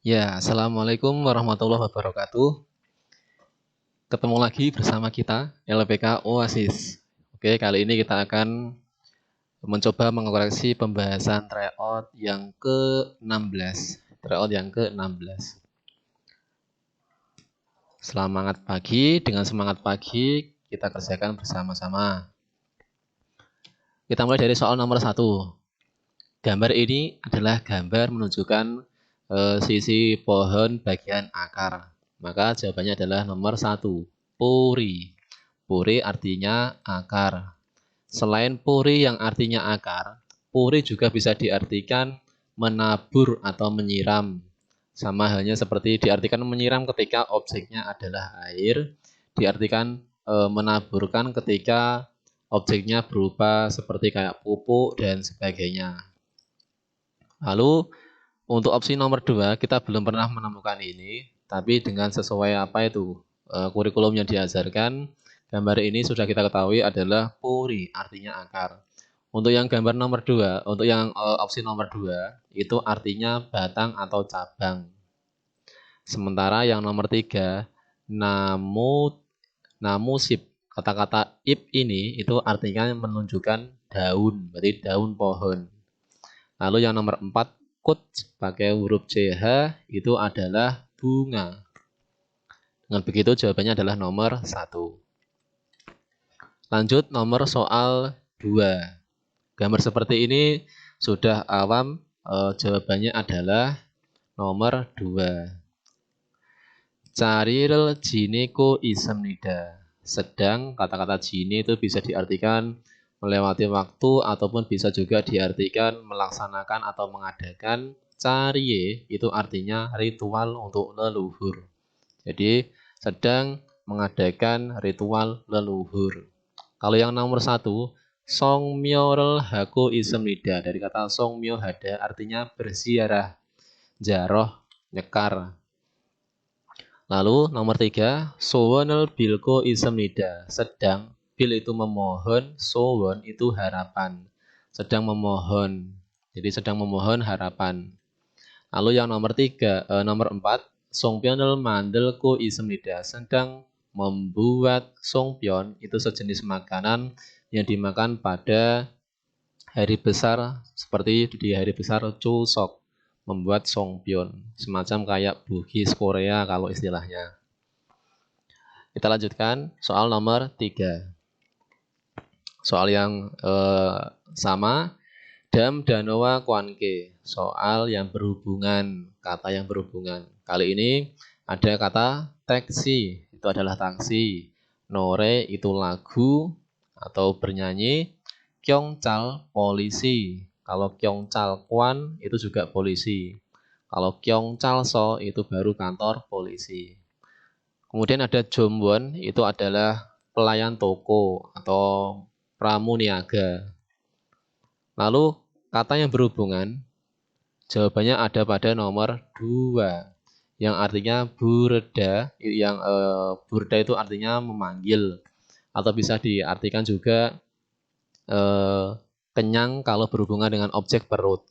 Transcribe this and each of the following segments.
Ya, Assalamualaikum warahmatullahi wabarakatuh. Ketemu lagi bersama kita, LPK Oasis. Oke, kali ini kita akan mencoba mengoreksi pembahasan tryout yang ke-16. Tryout yang ke-16. Semangat pagi, dengan semangat pagi kita kerjakan bersama-sama. Kita mulai dari soal nomor 1. Gambar ini adalah gambar menunjukkan sisi pohon bagian akar. Maka jawabannya adalah nomor 1. Puri. Puri artinya akar. Selain puri yang artinya akar, puri juga bisa diartikan menabur atau menyiram. Sama halnya seperti diartikan menyiram ketika objeknya adalah air, diartikan menaburkan ketika objeknya berupa seperti kayak pupuk dan sebagainya. Lalu untuk opsi nomor 2 kita belum pernah menemukan ini, tapi dengan sesuai apa itu kurikulum yang diajarkan, gambar ini sudah kita ketahui adalah puri, artinya akar. Untuk yang gambar nomor 2, untuk yang opsi nomor 2 itu artinya batang atau cabang. Sementara yang nomor 3, namusip, kata-kata ip ini itu artinya menunjukkan daun, berarti daun pohon. Lalu yang nomor 4, kut pakai huruf CH itu adalah bunga. Dengan begitu jawabannya adalah nomor 1. Lanjut nomor soal 2. Gambar seperti ini sudah awam, jawabannya adalah nomor 2. Caril jineko isemnida. Sedang kata-kata jini itu bisa diartikan melewati waktu ataupun bisa juga diartikan melaksanakan atau mengadakan. Carie itu artinya ritual untuk leluhur. Jadi sedang mengadakan ritual leluhur. Kalau yang nomor 1, songmyorel hako isemnida, dari kata songmyo hada artinya berziarah, jaroh, nyekar. Lalu nomor 3, sowonel bilko isemnida, sedang, bil itu memohon, sowon itu harapan, sedang memohon, jadi sedang memohon harapan. Lalu yang nomor 4, songpionel mandelko isemnida, sedang membuat songpion, itu sejenis makanan yang dimakan pada hari besar, seperti di hari besar Chuseok, membuat songpyeon, semacam kayak bugis Korea kalau istilahnya. Kita lanjutkan soal nomor 3. Soal yang sama, dam danoa kwanke, soal yang berhubungan, kata yang berhubungan. Kali ini ada kata taksi, itu adalah taksi. Nore itu lagu atau bernyanyi. Kyongchal polisi. Kalau Kyongchal Kwan itu juga polisi. Kalau Kyongchal So itu baru kantor polisi. Kemudian ada Jombon, itu adalah pelayan toko atau pramuniaga. Lalu kata yang berhubungan, jawabannya ada pada nomor 2. Yang artinya burda, yang burda itu artinya memanggil. Atau bisa diartikan juga kenyang kalau berhubungan dengan objek perut.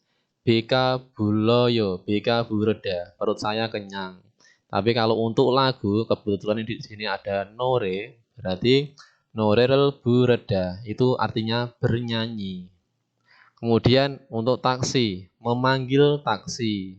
Bika buloyo, bika burda, perut saya kenyang. Tapi kalau untuk lagu, kebetulan di sini ada nore, berarti norel burda, itu artinya bernyanyi. Kemudian untuk taksi, memanggil taksi.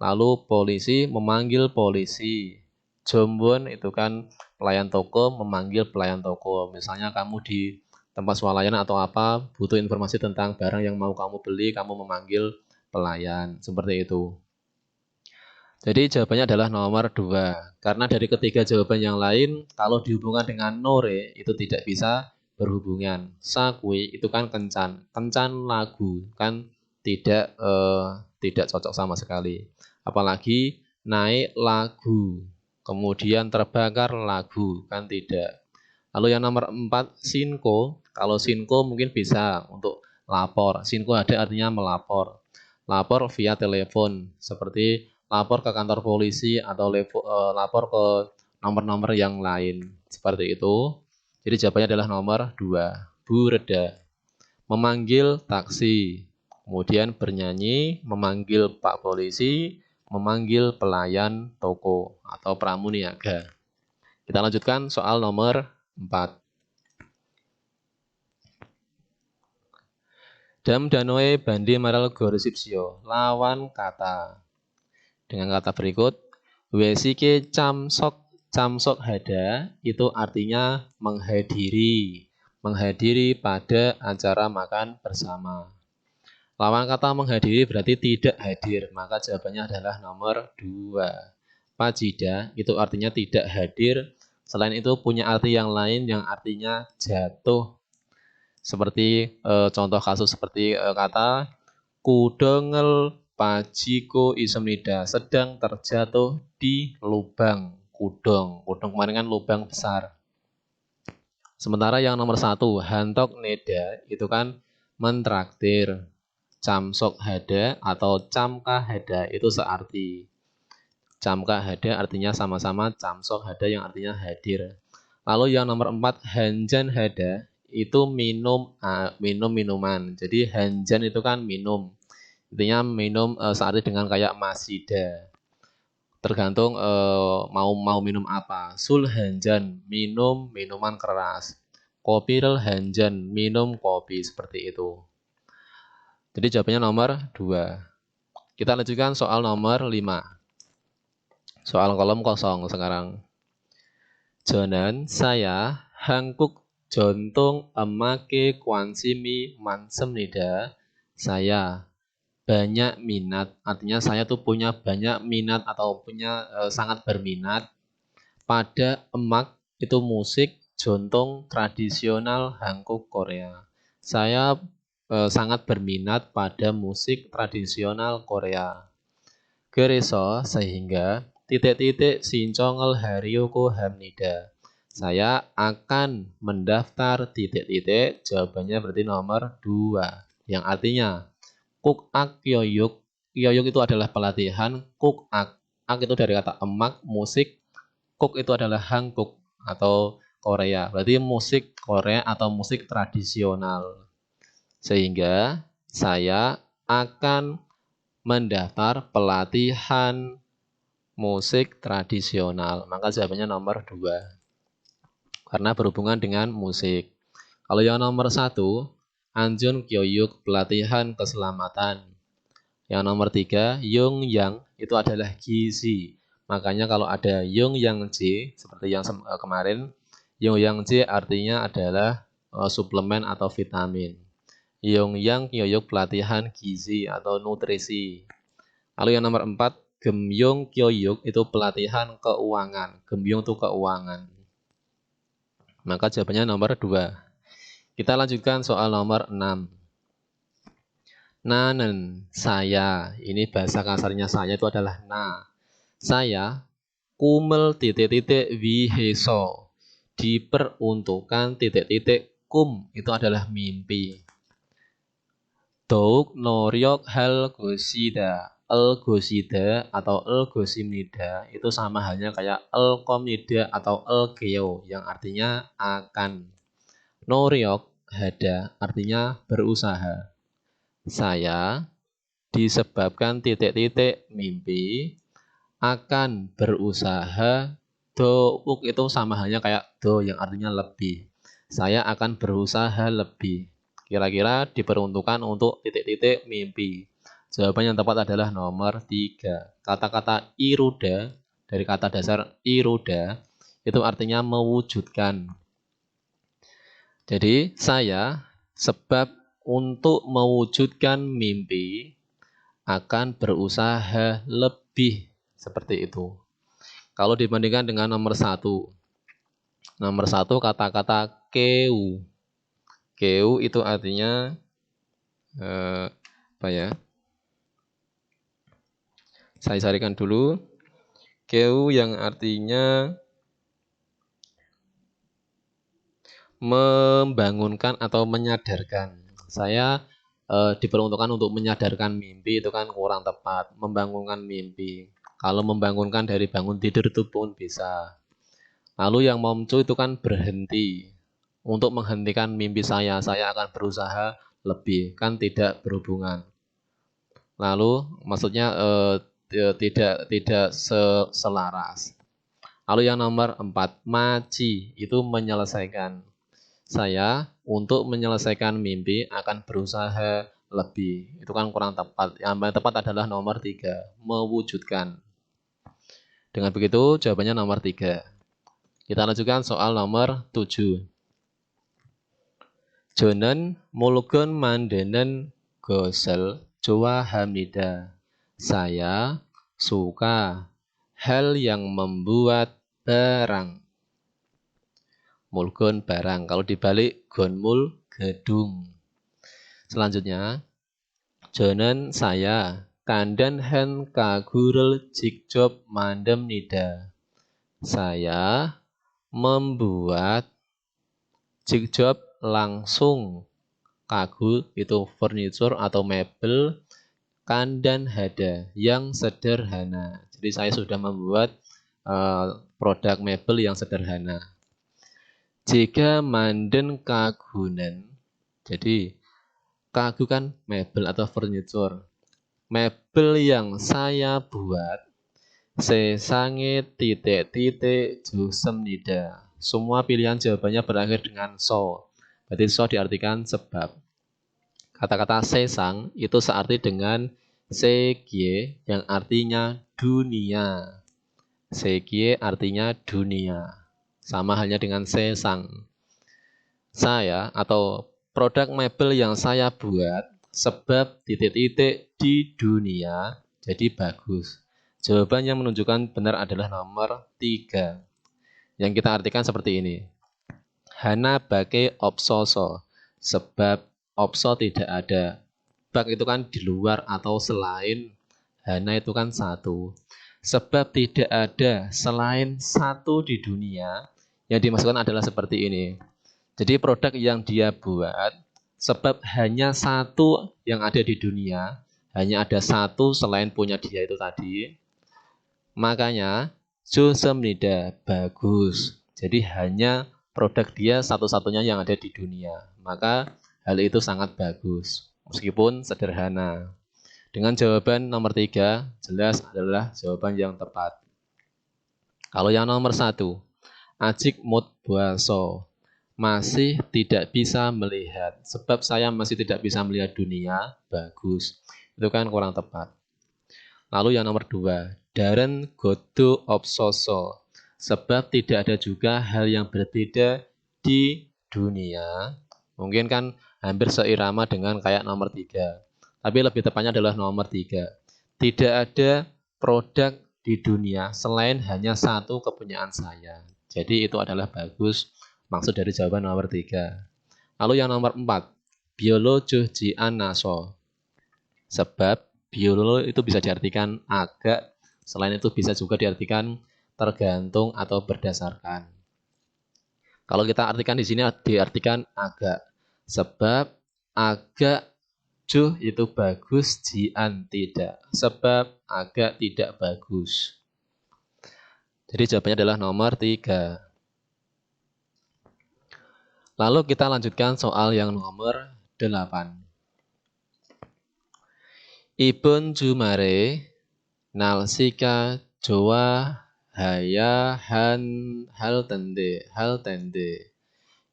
Lalu polisi, memanggil polisi. Jombon itu kan pelayan toko, memanggil pelayan toko. Misalnya kamu di tempat swalayan atau apa, butuh informasi tentang barang yang mau kamu beli, kamu memanggil pelayan. Seperti itu. Jadi jawabannya adalah nomor 2. Karena dari ketiga jawaban yang lain, kalau dihubungkan dengan nore, itu tidak bisa berhubungan. Sakui itu kan kencan. Kencan lagu kan tidak cocok sama sekali. Apalagi naik lagu, kemudian terbakar lagu, kan tidak. Lalu yang nomor 4, sinko. Kalau sinko mungkin bisa untuk lapor. Sinko ada artinya melapor. Lapor via telepon, seperti lapor ke kantor polisi atau lapor ke nomor-nomor yang lain. Seperti itu. Jadi jawabannya adalah nomor 2. Burda. Memanggil taksi. Kemudian bernyanyi, memanggil Pak Polisi, memanggil pelayan toko atau pramuniaga. Kita lanjutkan soal nomor 4. Dam danoe bandi maral goresipsio, lawan kata. Dengan kata berikut, wesike camsok hada itu artinya menghadiri pada acara makan bersama. Lawan kata menghadiri berarti tidak hadir, maka jawabannya adalah nomor 2. Pajida itu artinya tidak hadir, selain itu punya arti yang lain yang artinya jatuh. Seperti contoh kasus seperti kata kudengel pajiko isemnida, sedang terjatuh di lubang kudong. Kudong kemarin kan lubang besar. Sementara yang nomor 1, hantok neda itu kan mentraktir. Camsok hada atau camka hada itu searti. Camka hada artinya sama-sama, camsok hada yang artinya hadir. Lalu yang nomor 4, hanjan hada itu minuman. Jadi hanjan itu kan minum. Intinya minum searti dengan kayak masida. Tergantung mau minum apa. Sul hanjan, minum minuman keras. Kopirel hanjan, minum kopi, seperti itu. Jadi jawabannya nomor 2. Kita lanjutkan soal nomor 5. Soal kolom kosong sekarang. Jonan saya hangkuk jontung emake kwansimi mansemnida. Saya banyak minat, artinya saya tuh punya banyak minat atau punya sangat berminat pada emak itu musik jontong tradisional hangkuk Korea. Saya sangat berminat pada musik tradisional Korea. Gereso sehingga titik-titik sincongel harioko hamnida. Saya akan mendaftar titik-titik, jawabannya berarti nomor 2. Yang artinya kuk ak kyoyuk. Kyoyuk itu adalah pelatihan, kuk ak. Ak itu dari kata emak, musik. Kuk itu adalah hangkuk atau Korea. Berarti musik Korea atau musik tradisional. Sehingga saya akan mendaftar pelatihan musik tradisional. Maka jawabannya nomor 2. Karena berhubungan dengan musik. Kalau yang nomor 1, Anjun Kyoyuk pelatihan keselamatan. Yang nomor 3, Yung Yang itu adalah gizi. Makanya kalau ada Yung Yang J seperti yang kemarin, Yung Yang J artinya adalah suplemen atau vitamin. Yung Yang Kyoyuk pelatihan gizi atau nutrisi. Lalu yang nomor 4, Gemyong Kyoyuk itu pelatihan keuangan. Gemyong itu keuangan. Maka jawabannya nomor 2. Kita lanjutkan soal nomor 6. Nanen, saya. Ini bahasa kasarnya saya itu adalah na. Saya kumel titik-titik wiheso. Diperuntukkan titik-titik kum. Itu adalah mimpi. Dauk noryok hal gosida. El gosida atau el gosimnida itu sama halnya kayak el komnida atau el geo yang artinya akan. Noryok hada artinya berusaha. Saya disebabkan titik-titik mimpi akan berusaha. Douk itu sama halnya kayak do yang artinya lebih. Saya akan berusaha lebih. Kira-kira diperuntukkan untuk titik-titik mimpi. Jawaban yang tepat adalah nomor 3. Kata-kata iruda dari kata dasar iruda itu artinya mewujudkan. Jadi saya sebab untuk mewujudkan mimpi akan berusaha lebih, seperti itu. Kalau dibandingkan dengan nomor 1. Nomor 1 kata-kata keu. Keu itu artinya apa ya? Saya carikan dulu. Keu yang artinya membangunkan atau menyadarkan. Saya diperuntukkan untuk menyadarkan mimpi itu kan kurang tepat. Membangunkan mimpi. Kalau membangunkan dari bangun tidur itu pun bisa. Lalu yang momcu itu kan berhenti. Untuk menghentikan mimpi saya akan berusaha lebih. Kan tidak berhubungan. Lalu maksudnya tidak selaras. Lalu yang nomor 4, maci, itu menyelesaikan. Saya untuk menyelesaikan mimpi akan berusaha lebih. Itu kan kurang tepat. Yang paling tepat adalah nomor 3, mewujudkan. Dengan begitu jawabannya nomor 3. Kita lanjutkan soal nomor 7. Jonen mulgun mandenen gosel jowahamnida. Saya suka hal yang membuat barang. Mulgun barang. Kalau dibalik gonmul gedung. Selanjutnya, jonen saya kandan hen kagurel jikjob mandem nida. Saya membuat jikjob langsung. Kagu itu furniture atau mebel, kandan hada yang sederhana. Jadi saya sudah membuat produk mebel yang sederhana. Jika manden kagunan, jadi kagu kan mebel atau furniture. Mebel yang saya buat sesange titik-titik jusem nida. Semua pilihan jawabannya berakhir dengan so. Berarti so diartikan sebab. Kata-kata sesang itu searti dengan sekie yang artinya dunia. Sekie artinya dunia. Sama halnya dengan sesang. Saya atau produk mebel yang saya buat sebab titik-titik di dunia jadi bagus. Jawaban yang menunjukkan benar adalah nomor 3. Yang kita artikan seperti ini. Hana bake opsoso. Sebab opso tidak ada. Bak itu kan di luar atau selain. Hana itu kan satu. Sebab tidak ada selain satu di dunia. Yang dimaksudkan adalah seperti ini. Jadi produk yang dia buat, sebab hanya satu yang ada di dunia, hanya ada satu selain punya dia itu tadi, makanya Josem Nida bagus. Jadi hanya produk dia satu-satunya yang ada di dunia. Maka hal itu sangat bagus, meskipun sederhana. Dengan jawaban nomor 3, jelas adalah jawaban yang tepat. Kalau yang nomor 1, Ajik mut buaso. Masih tidak bisa melihat. Sebab saya masih tidak bisa melihat dunia, bagus. Itu kan kurang tepat. Lalu yang nomor 2, Daren godo opsoso. Sebab tidak ada juga hal yang berbeda di dunia. Mungkin kan hampir seirama dengan kayak nomor 3. Tapi lebih tepatnya adalah nomor 3. Tidak ada produk di dunia selain hanya satu kepunyaan saya. Jadi itu adalah bagus, maksud dari jawaban nomor 3. Lalu yang nomor 4, biolo juhjian naso. Sebab biolo itu bisa diartikan agak, selain itu bisa juga diartikan tergantung atau berdasarkan. Kalau kita artikan di sini diartikan agak. Sebab agak juh itu bagus, jian tidak. Sebab agak tidak bagus. Jadi jawabannya adalah nomor 3. Lalu kita lanjutkan soal yang nomor 8. Ibun Jumare nalsika jowa haya hal tende.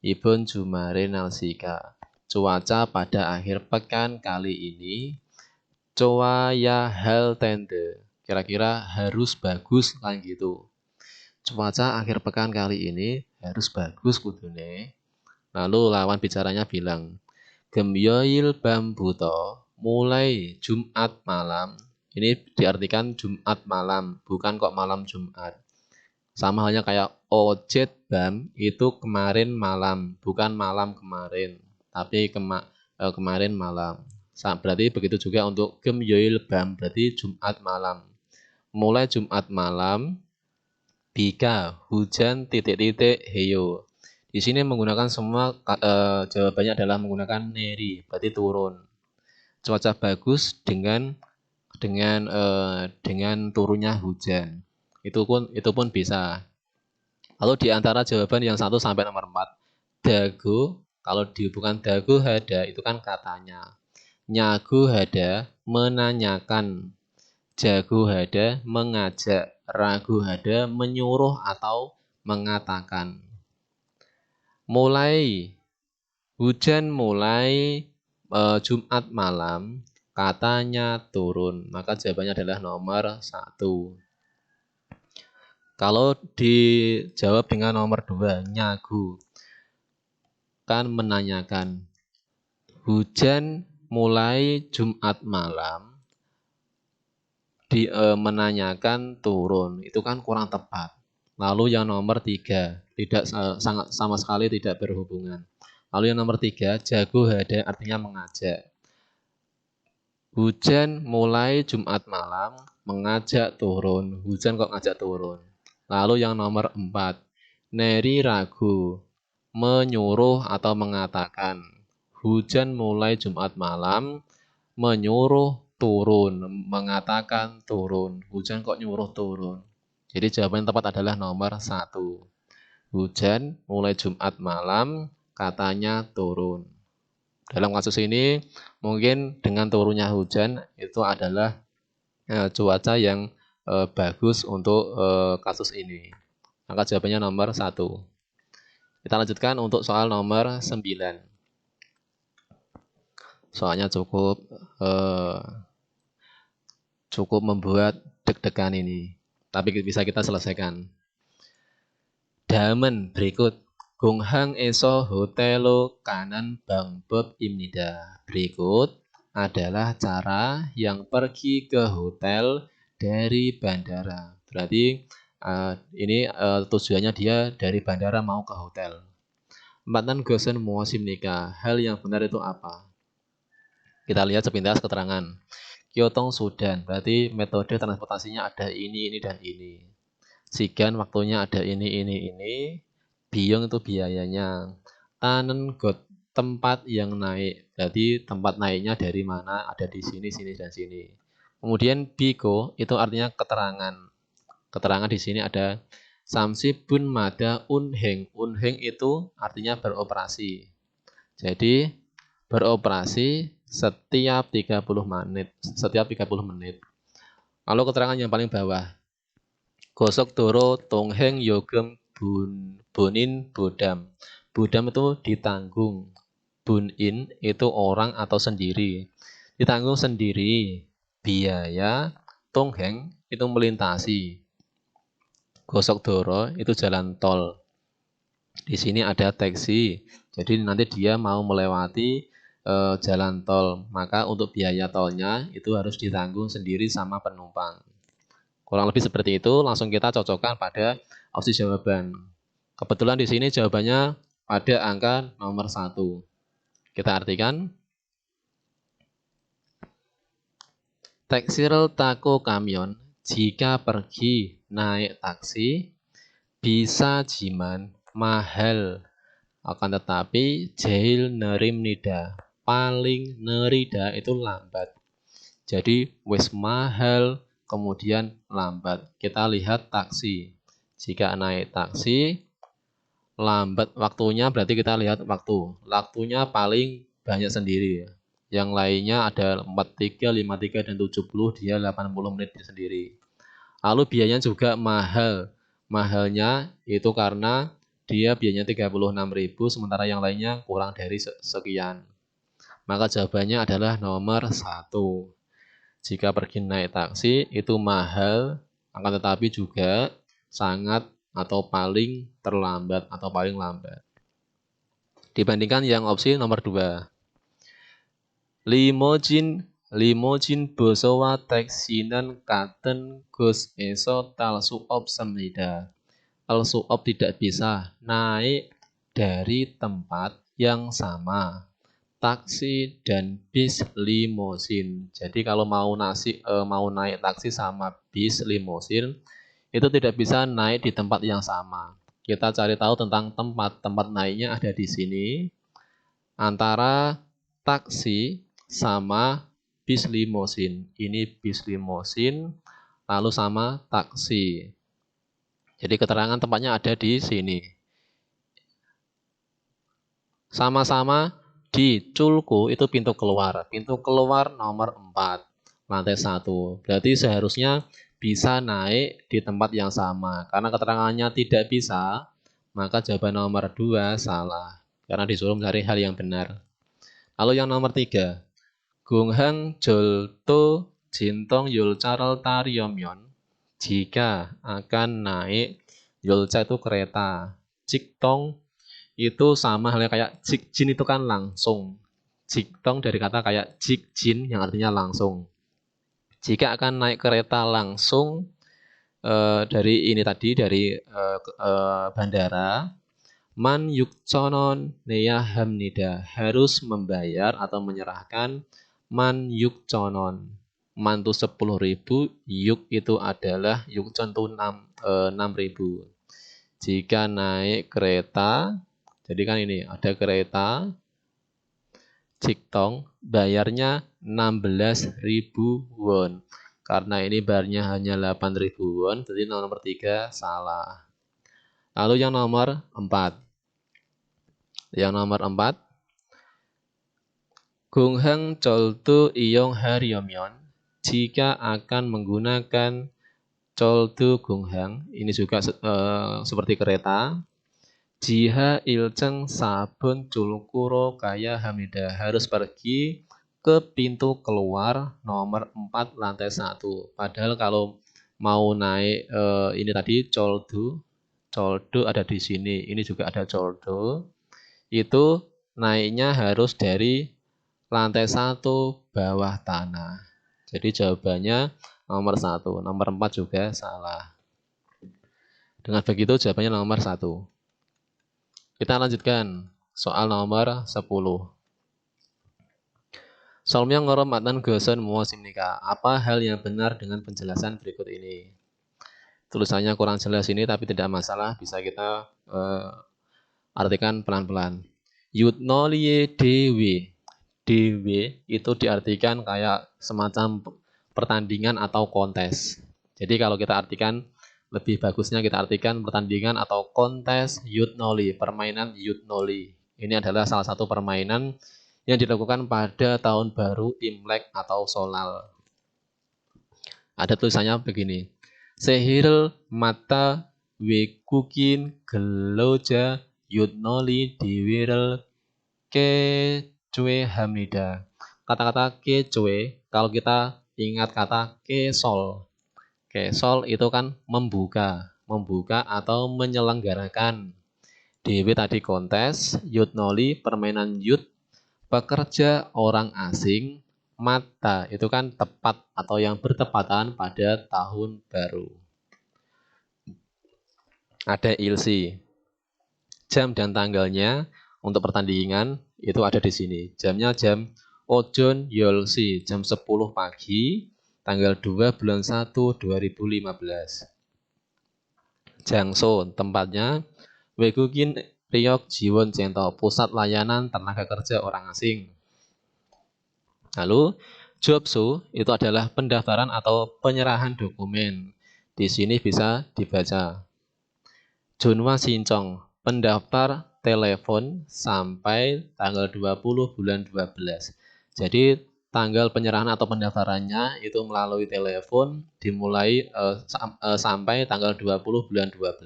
Ibun Jumare nalsika. Cuaca pada akhir pekan kali ini cowa ya hal tende. Kira-kira harus bagus kan gitu. Cuaca akhir pekan kali ini harus bagus kudune. Lalu lawan bicaranya bilang, Gemyoil bambuto mulai Jumat malam. Ini diartikan Jumat malam, bukan kok malam Jumat. Sama halnya kayak ojet bam itu kemarin malam, bukan malam kemarin, tapi kemarin malam. Berarti begitu juga untuk Gemyoil bam, berarti Jumat malam. Mulai Jumat malam, bika hujan titik-titik heyo. Di sini menggunakan semua jawabannya adalah menggunakan neri, berarti turun. Cuaca bagus dengan turunnya hujan. Itu pun bisa. Lalu di antara jawaban yang 1 sampai nomor 4, dago, kalau dihubungkan dago hada itu kan katanya. Nyago hada menanyakan. jago hada mengajak, ragu hada menyuruh atau mengatakan. Mulai, hujan mulai Jumat malam, katanya turun. Maka jawabannya adalah nomor 1. Kalau dijawab dengan nomor 2, nyagu, kan menanyakan. Hujan mulai Jumat malam, menanyakan turun. Itu kan kurang tepat. Lalu yang nomor 3, tidak sangat sama sekali tidak berhubungan. Lalu yang nomor 3, jago hada artinya mengajak. Hujan mulai Jumat malam, mengajak turun. Hujan kok ngajak turun. Lalu yang nomor 4, neri ragu, menyuruh atau mengatakan. Hujan mulai Jumat malam, menyuruh turun, mengatakan turun. Hujan kok nyuruh turun. Jadi jawaban yang tepat adalah nomor 1. Hujan mulai Jumat malam, katanya turun. Dalam kasus ini, mungkin dengan turunnya hujan itu adalah cuaca yang bagus untuk kasus ini. Maka jawabannya nomor 1. Kita lanjutkan untuk soal nomor 9. Soalnya cukup membuat deg-degan ini. Tapi bisa kita selesaikan. Damen berikut. Gonghang eso hotelo kanan Bang Bob imnida. Berikut adalah cara yang pergi ke hotel dari bandara. Berarti ini tujuannya dia dari bandara mau ke hotel. Empatan gosen muasim nikah. Hal yang benar itu apa? Kita lihat sepintas keterangan. Kyotong Sudan. Berarti metode transportasinya ada ini, dan ini. Sigan waktunya ada ini. Biong itu biayanya. Tanen got tempat yang naik. Berarti tempat naiknya dari mana? Ada di sini, dan sini. Kemudian biko itu artinya keterangan. Keterangan di sini ada samsi bun mada unheng. Unheng itu artinya beroperasi. Jadi beroperasi setiap 30 menit. Lalu keterangan yang paling bawah. Gosok doro tongheng yogem bunin bodam. Bodam itu ditanggung. Bunin itu orang atau sendiri. Ditanggung sendiri. Biaya tongheng itu melintasi. Gosok doro itu jalan tol. Di sini ada taksi. Jadi nanti dia mau melewati jalan tol. Maka untuk biaya tolnya itu harus ditanggung sendiri sama penumpang. Kurang lebih seperti itu, langsung kita cocokkan pada opsi jawaban. Kebetulan di sini jawabannya pada angka nomor 1. Kita artikan. Taksirel tako kamyon, jika pergi naik taksi, bisa jiman, mahal. Akan tetapi, jail nerim nida, paling nerida itu lambat. Jadi, wis mahal, kemudian lambat. Kita lihat taksi. Jika naik taksi, lambat waktunya berarti kita lihat waktu. Waktunya paling banyak sendiri. Yang lainnya ada 43, 53, dan 70. Dia 80 menit sendiri. Lalu biayanya juga mahal. Mahalnya itu karena dia biayanya 36.000, sementara yang lainnya kurang dari sekian. Maka jawabannya adalah nomor 1. Jika pergi naik taksi itu mahal, akan tetapi juga sangat atau paling terlambat atau paling lambat. Dibandingkan yang opsi nomor 2. Limojin bosowa taksinan katen gus eso tal suop semida. Tal suop tidak bisa naik dari tempat yang sama. Taksi dan bis limosin. Jadi kalau mau naik taksi sama bis limosin itu tidak bisa naik di tempat yang sama. Kita cari tahu tentang tempat naiknya ada di sini antara taksi sama bis limosin. Ini bis limosin lalu sama taksi. Jadi keterangan tempatnya ada di sini. Sama-sama di Culku itu pintu keluar. Pintu keluar nomor 4. lantai 1. Berarti seharusnya bisa naik di tempat yang sama. Karena keterangannya tidak bisa, maka jawaban nomor 2 salah. Karena disuruh mencari hal yang benar. Lalu yang nomor 3. Gunghang jolto jintong yulcaral tariomyon. Jika akan naik, yulca itu kereta. Ciktong itu sama halnya kayak jikjin itu kan langsung. Jiktong dari kata kayak jikjin yang artinya langsung. Jika akan naik kereta langsung dari ini tadi dari bandara, man yukconon neya hamnida harus membayar atau menyerahkan man yukconon. Man itu 10.000, yuk itu adalah yukcon itu 6.000. Jika naik kereta, jadi kan ini ada kereta Ciktong, bayarnya 16.000 won. Karena ini bayarnya hanya 8.000 won, jadi nomor 3 salah. Lalu yang nomor 4. Yang nomor 4. Gunghang Choltu Iyong Haryomyon. Jika akan menggunakan Choltu Gunghang, ini juga seperti kereta. Jiha ilceng sabun culkuro kaya hamida harus pergi ke pintu keluar nomor 4 lantai 1. Padahal kalau mau naik ini tadi coldo ada di sini. Ini juga ada coldo. Itu naiknya harus dari lantai 1 bawah tanah. Jadi jawabannya nomor 1. Nomor 4 juga salah. Dengan begitu jawabannya nomor 1. Kita lanjutkan soal nomor 10. Solmyong ngoromatan goson muosim nikah. Apa hal yang benar dengan penjelasan berikut ini? Tulisannya kurang jelas ini tapi tidak masalah, bisa kita artikan pelan-pelan. Yutnolie dewe. Dewe itu diartikan kayak semacam pertandingan atau kontes. Jadi kalau kita artikan lebih bagusnya kita artikan pertandingan atau kontes Yutnoli, permainan Yutnoli. Ini adalah salah satu permainan yang dilakukan pada tahun baru Imlek atau Solal. Ada tulisannya begini. Sehiril mata wekukin geloja Yutnoli diwiril kecue hamnida. Kata-kata kecue, kalau kita ingat kata kesol. Kesol itu kan membuka atau menyelenggarakan. DW tadi kontes, Yutnoli permainan yut, pekerja orang asing, mata itu kan tepat atau yang bertepatan pada tahun baru. Ada ilsi. Jam dan tanggalnya untuk pertandingan itu ada di sini. Jamnya jam Ojon Yolsi, jam 10 pagi. Tanggal 2 bulan 1 2015. Jangso, tempatnya Wegukin Ryok Jiwon Jento, pusat layanan tenaga kerja orang asing. Lalu Jobsu itu adalah pendaftaran atau penyerahan dokumen. Di sini bisa dibaca. Junwa Sincong, pendaftar telepon sampai tanggal 20 bulan 12. Jadi tanggal penyerahan atau pendaftarannya itu melalui telepon dimulai sampai tanggal 20 bulan 12.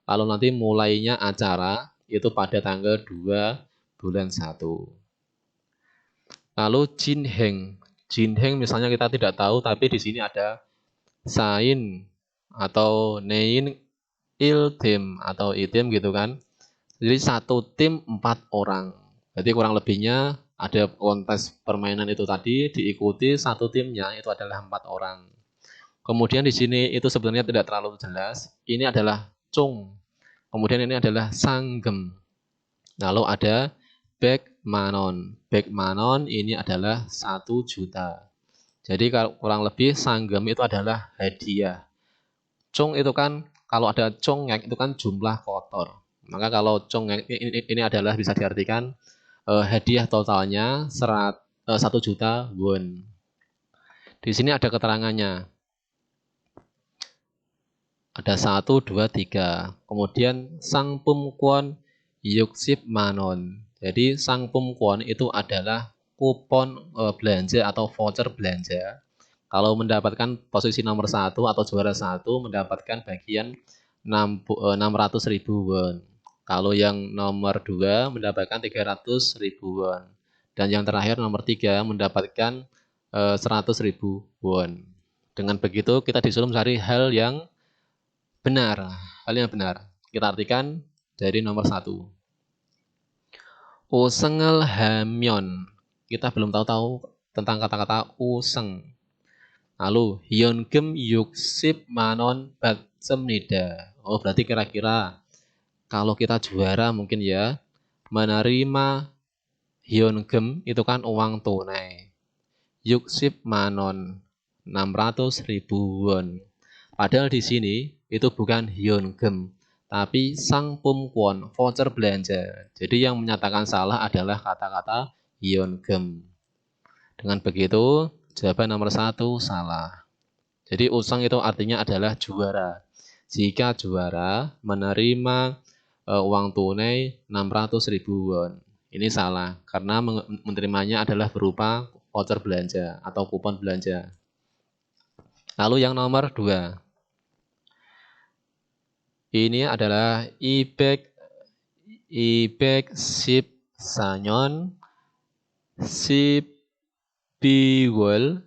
Lalu nanti mulainya acara itu pada tanggal 2 bulan 1. Lalu Jinheng. Jinheng misalnya kita tidak tahu tapi di sini ada Sain atau Nein Il-tim atau itim gitu kan. Jadi satu tim 4 orang. Jadi kurang lebihnya ada kontes permainan itu tadi diikuti satu timnya itu adalah 4 orang. Kemudian di sini itu sebenarnya tidak terlalu jelas. Ini adalah Chung. Kemudian ini adalah Sanggem. Lalu ada Baekmanon. Baekmanon ini adalah 1 juta. Jadi kurang lebih Sanggem itu adalah hadiah. Chung itu kan kalau ada congek itu kan jumlah kotor. Maka kalau congek ini adalah bisa diartikan hadiah totalnya 1 juta won. Di sini ada keterangannya. Ada 1, 2, 3. Kemudian sang pumkwon yuksip manon. Jadi sang pumkwon itu adalah kupon belanja atau voucher belanja. Kalau mendapatkan posisi nomor 1 atau juara 1 mendapatkan bagian 600.000 won. Kalau yang nomor 2 mendapatkan 300.000 won. Dan yang terakhir nomor 3 mendapatkan 100.000 won. Dengan begitu kita disuruh mencari hal yang benar. Hal yang benar. Kita artikan dari nomor 1. Usengel hamyon. Kita belum tahu tentang kata-kata useng. Lalu hyongem yuksip manon baksemnida. Oh, berarti kira-kira kalau kita juara mungkin ya menerima hyongem itu kan uang tunai. Yuksip manon 600.000 won. Padahal di sini itu bukan hyongem, tapi sang pumkwon, voucher belanja. Jadi yang menyatakan salah adalah kata-kata hyongem. Dengan begitu, jawaban nomor 1 salah. Jadi usang itu artinya adalah juara. Jika juara menerima uang tunai 600.000 won. Ini salah karena menerimanya adalah berupa voucher belanja atau kupon belanja. Lalu yang nomor 2. Ini adalah ibek sip sanyon sip biwol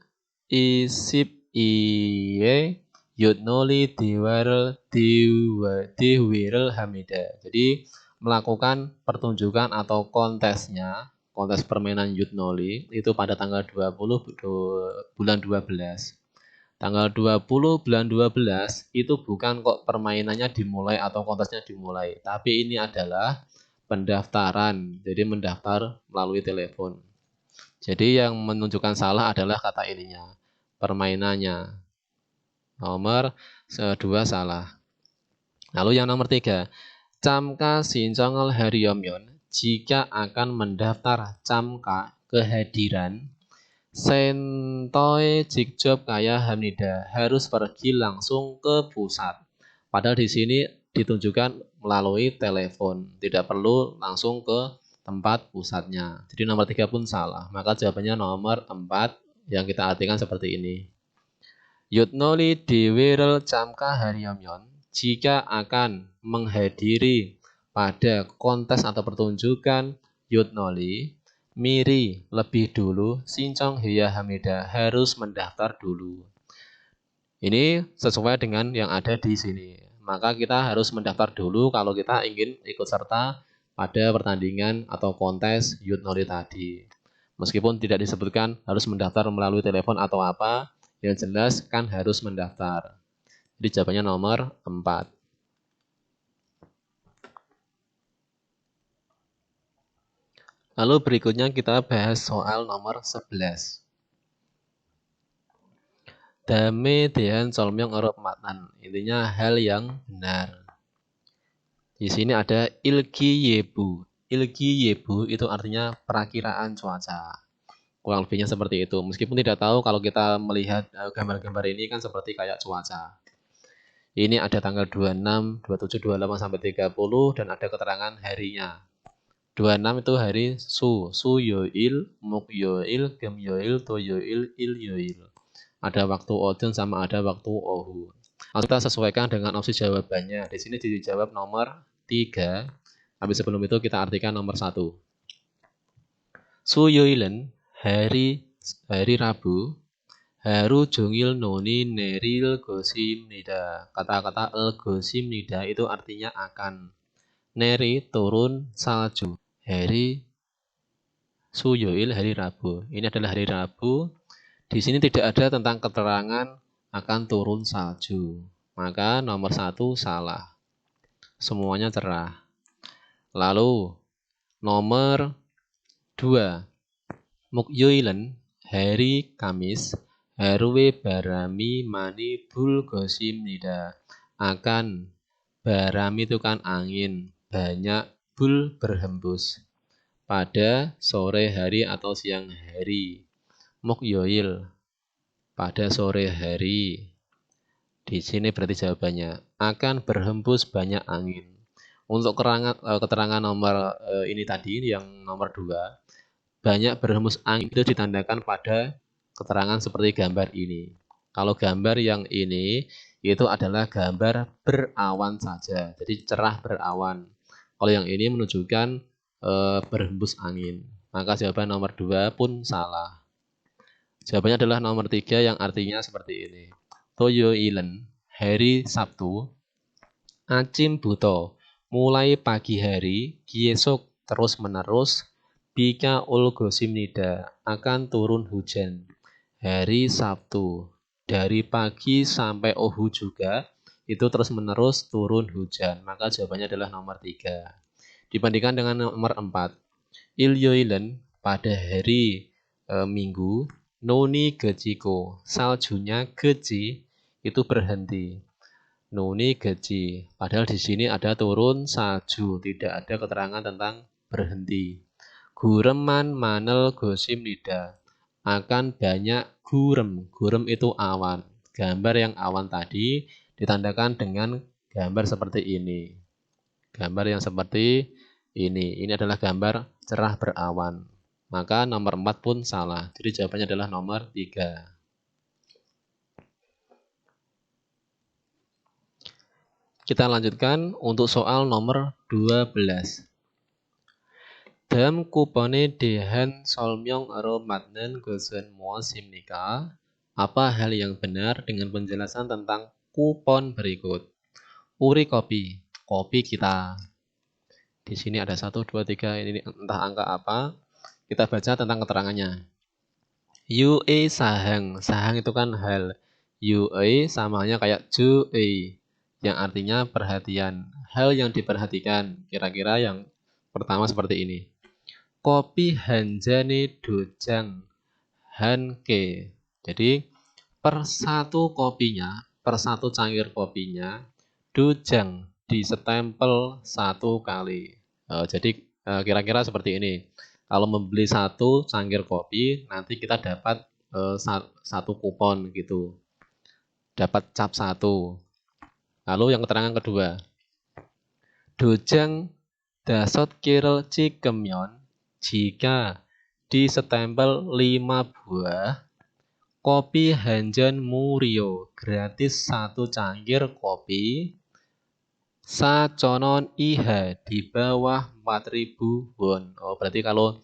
isip iye yutnoli diwarel hamida. Jadi melakukan pertunjukan atau kontesnya, kontes permainan yutnoli itu pada tanggal 20 bulan 12. Tanggal 20 bulan 12 itu bukan kok permainannya dimulai atau kontesnya dimulai, tapi ini adalah pendaftaran. Jadi mendaftar melalui telepon. Jadi yang menunjukkan salah adalah kata ininya, permainannya. Nomor 2 salah. Lalu yang nomor 3, camka sinjongel haryomyon, jika akan mendaftar camka kehadiran, sentoy jikjob kaya hamnida, harus pergi langsung ke pusat. Padahal di sini ditunjukkan melalui telepon, tidak perlu langsung ke tempat pusatnya. Jadi nomor 3 pun salah. Maka jawabannya nomor 4 yang kita artikan seperti ini. Yutnoli diwirel camka haryomyon, jika akan menghadiri pada kontes atau pertunjukan yutnoli, miri lebih dulu, sincong hiya hamida, harus mendaftar dulu. Ini sesuai dengan yang ada di sini. Maka kita harus mendaftar dulu kalau kita ingin ikut serta pada pertandingan atau kontes yutnoli tadi. Meskipun tidak disebutkan harus mendaftar melalui telepon atau apa, yang jelas kan harus mendaftar. Jadi jawabannya nomor 4. Lalu berikutnya kita bahas soal nomor 11. Dame dehan solmyong erop matan. Intinya hal yang benar. Di sini ada ilgi yebu. Ilgi yebu itu artinya perakiraan cuaca. Kurang lebihnya seperti itu. Meskipun tidak tahu kalau kita melihat gambar-gambar ini kan seperti kayak cuaca. Ini ada tanggal 26, 27, 28 sampai 30 dan ada keterangan harinya. 26 itu hari su yoil, muk yoil, gem yoil, to yoil, il yoil. Ada waktu odon sama ada waktu ohu. Lalu kita sesuaikan dengan opsi jawabannya. Di sini dijawab nomor 3. Tapi sebelum itu kita artikan nomor 1. Su yoilen hari Rabu, haru jongil noni neril gosim nida. Kata-kata el gosim nida itu artinya akan. Neri turun salju. Hari Suyoil hari Rabu. Ini adalah hari Rabu. Di sini tidak ada tentang keterangan akan turun salju. Maka nomor 1 salah. Semuanya cerah. Lalu nomor 2. Mukyoilen hari Kamis, harwe barami mani bul gosim nida. Akan barami itu kan angin, banyak bul berhembus pada sore hari atau siang hari. Mukyoil pada sore hari. Di sini berarti jawabannya akan berhembus banyak angin. Untuk keterangan nomor ini tadi yang nomor 2, banyak berhembus angin itu ditandakan pada keterangan seperti gambar ini. Kalau gambar yang ini itu adalah gambar berawan saja, jadi cerah berawan. Kalau yang ini menunjukkan berhembus angin. Maka jawaban nomor 2 pun salah. Jawabannya adalah nomor 3 yang artinya seperti ini. Toyoilen, hari Sabtu, acim buto, mulai pagi hari, giesok terus-menerus, bika ulgosimnida, akan turun hujan. Hari Sabtu, dari pagi sampai ohu juga, itu terus-menerus turun hujan. Maka jawabannya adalah nomor 3. Dibandingkan dengan nomor 4. Ilyoilen, pada hari Minggu, noni gejiko, saljunya geji, itu berhenti. Noni geji, padahal di sini ada turun salju, tidak ada keterangan tentang berhenti. Gureman manel gosim nida, akan banyak gurem. Gurem itu awan. Gambar yang awan tadi ditandakan dengan gambar seperti ini. Gambar yang seperti ini. Ini adalah gambar cerah berawan. Maka nomor 4 pun salah. Jadi jawabannya adalah nomor 3. Kita lanjutkan untuk soal nomor 12. Dalam kupone dehan solmyong aro matnen gosen muasimnika. Apa hal yang benar dengan penjelasan tentang kupon berikut? Uri kopi, kopi kita. Di sini ada 1, 2, 3, ini entah angka apa. Kita baca tentang keterangannya. UE sahang, sahang itu kan hal. UE samanya kayak jue, yang artinya perhatian. Hal yang diperhatikan, kira-kira yang pertama seperti ini. Kopi hanjane dojang hanke. Jadi per satu kopinya, per satu cangkir kopinya, dojang disestempel 1 kali. Jadi kira-kira seperti ini. Kalau membeli 1 cangkir kopi, nanti kita dapat 1 kupon gitu. Dapat cap 1. Lalu yang keterangan kedua. Dojang dasot kirel cikemyon jika disestempel 5 buah kopi hanjan murio gratis 1 cangkir kopi saconon iha di bawah 4.000 won. Oh, berarti kalau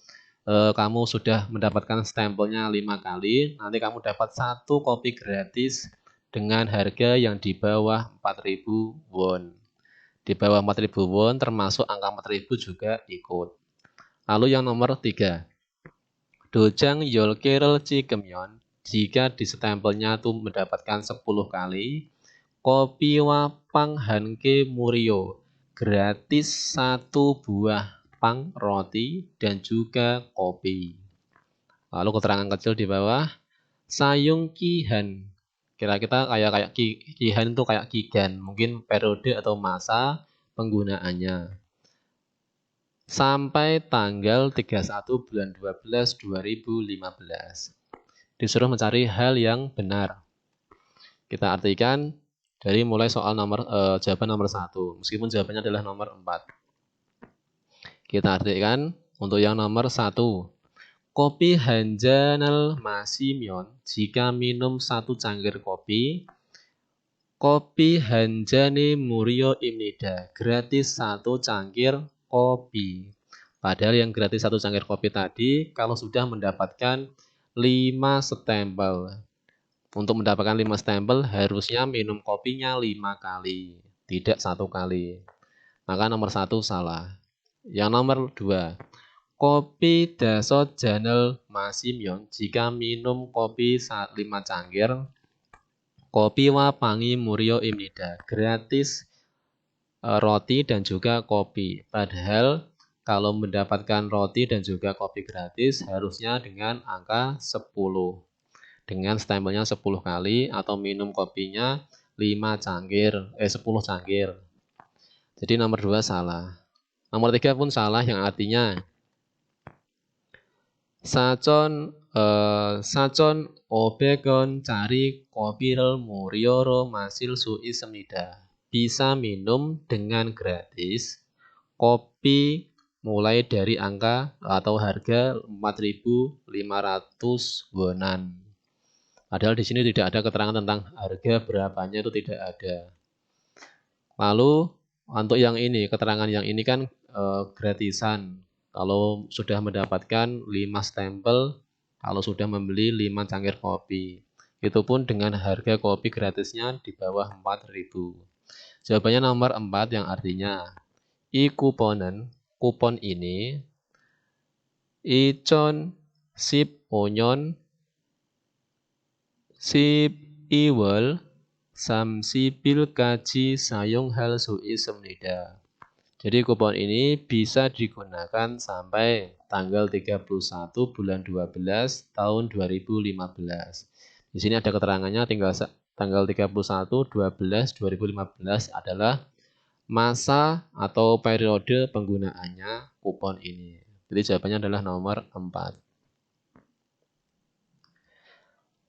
kamu sudah mendapatkan stempelnya 5 kali, nanti kamu dapat 1 kopi gratis dengan harga yang di bawah 4.000 won. Di bawah 4.000 won termasuk angka 4.000 juga ikut. Lalu yang nomor 3. Dojang yolkerel cikemyon, jika di stempelnya itu mendapatkan 10 kali, kopi wapang hanke murio, gratis 1 buah pang roti dan juga kopi. Lalu keterangan kecil di bawah, sayung kihan. Kira-kira kayak kihan itu kayak kigan, mungkin periode atau masa penggunaannya. Sampai tanggal 31 bulan 12 2015. Disuruh mencari hal yang benar. Kita artikan dari mulai soal jawaban nomor 1, meskipun jawabannya adalah nomor 4. Kita artikan untuk yang nomor 1. Kopi hanjanal masimyon, jika minum 1 cangkir kopi. Kopi hanjane murio imnida, gratis 1 cangkir kopi. Padahal yang gratis 1 cangkir kopi tadi, kalau sudah mendapatkan 5 stempel. Untuk mendapatkan 5 stempel, harusnya minum kopinya 5 kali, tidak 1 kali. Maka nomor 1 salah. Yang nomor 2. Kopi dasot janel masimyon, jika minum kopi 5 cangkir. Kopi wapangi murio imnida, gratis roti dan juga kopi. Padahal kalau mendapatkan roti dan juga kopi gratis harusnya dengan angka 10. Dengan stempelnya 10 kali atau minum kopinya 10 cangkir. Jadi nomor 2 salah. Nomor 3 pun salah, yang artinya Sacon obekon cari kopirel murioro masil sui semnida. Bisa minum dengan gratis kopi mulai dari angka atau harga 4.500 wonan. Padahal di sini tidak ada keterangan tentang harga berapanya, itu tidak ada. Lalu untuk yang ini, keterangan yang ini kan gratisan. Kalau sudah mendapatkan 5 stempel, kalau sudah membeli 5 cangkir kopi. Itu pun dengan harga kopi gratisnya di bawah 4.000. Jawabannya nomor 4 yang artinya i-kuponen, kupon ini i-chon sip onyon sip iwal samsipil kaji sayong hal su ismnida. Jadi kupon ini bisa digunakan sampai tanggal 31 bulan 12 tahun 2015. Di sini ada keterangannya tanggal 31 12 2015 adalah masa atau periode penggunaannya kupon ini. Jadi jawabannya adalah nomor 4.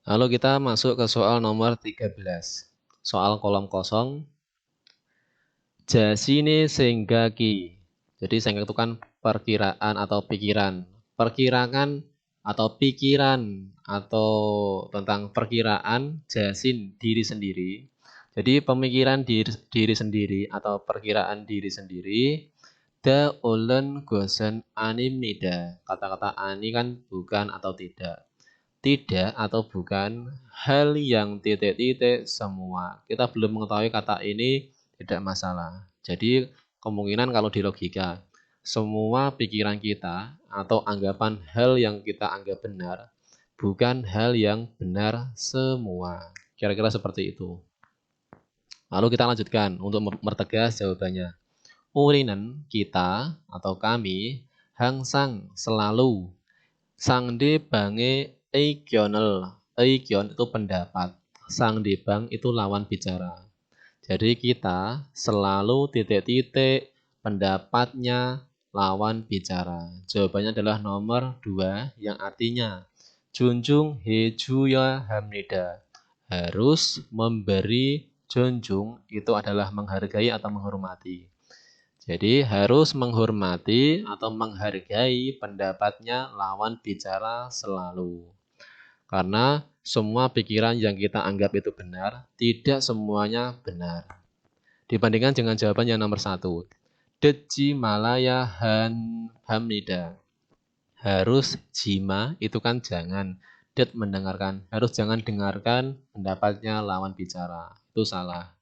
Lalu kita masuk ke soal nomor 13. Soal kolom kosong. Jasine senggaki. Jadi senggak itu kan perkiraan atau pikiran. Perkirakan atau pikiran atau tentang perkiraan jasin diri sendiri. Jadi pemikiran diri sendiri atau perkiraan diri sendiri. Da olen gosen animida. Kata-kata ani kan bukan atau tidak. Tidak atau bukan hal yang titik-titik semua. Kita belum mengetahui kata ini tidak masalah. Jadi kemungkinan kalau di logika, semua pikiran kita atau anggapan hal yang kita anggap benar, bukan hal yang benar semua. Kira-kira seperti itu. Lalu kita lanjutkan untuk mempertegas jawabannya. Urinen kita atau kami hangsang selalu sangde bange eigionel. Eigion itu pendapat. Sangde bang itu lawan bicara. Jadi kita selalu titik-titik pendapatnya lawan bicara. Jawabannya adalah nomor 2 yang artinya junjung hejuya hamnida. Harus memberi junjung itu adalah menghargai atau menghormati. Jadi harus menghormati atau menghargai pendapatnya lawan bicara selalu. Karena semua pikiran yang kita anggap itu benar, tidak semuanya benar. Dibandingkan dengan jawaban yang nomor 1. Deji malaya hamnida. Harus jima itu kan jangan. Det mendengarkan. Harus jangan dengarkan pendapatnya lawan bicara. Itu salah.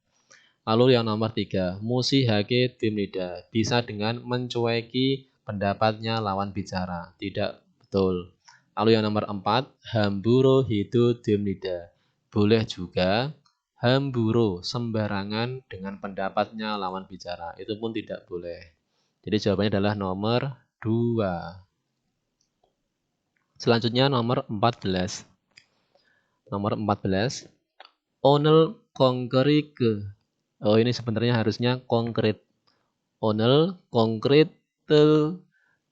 Lalu yang nomor 3, musihake dimnida. Bisa dengan mencueki pendapatnya lawan bicara. Tidak betul. Lalu yang nomor 4, hamburo hidu dimnida. Boleh juga hamburo sembarangan dengan pendapatnya lawan bicara. Itu pun tidak boleh. Jadi jawabannya adalah nomor 2. Selanjutnya nomor 14. Nomor 14. Onel kongkerike. Oh, ini sebenarnya harusnya konkret. Onel konkret tel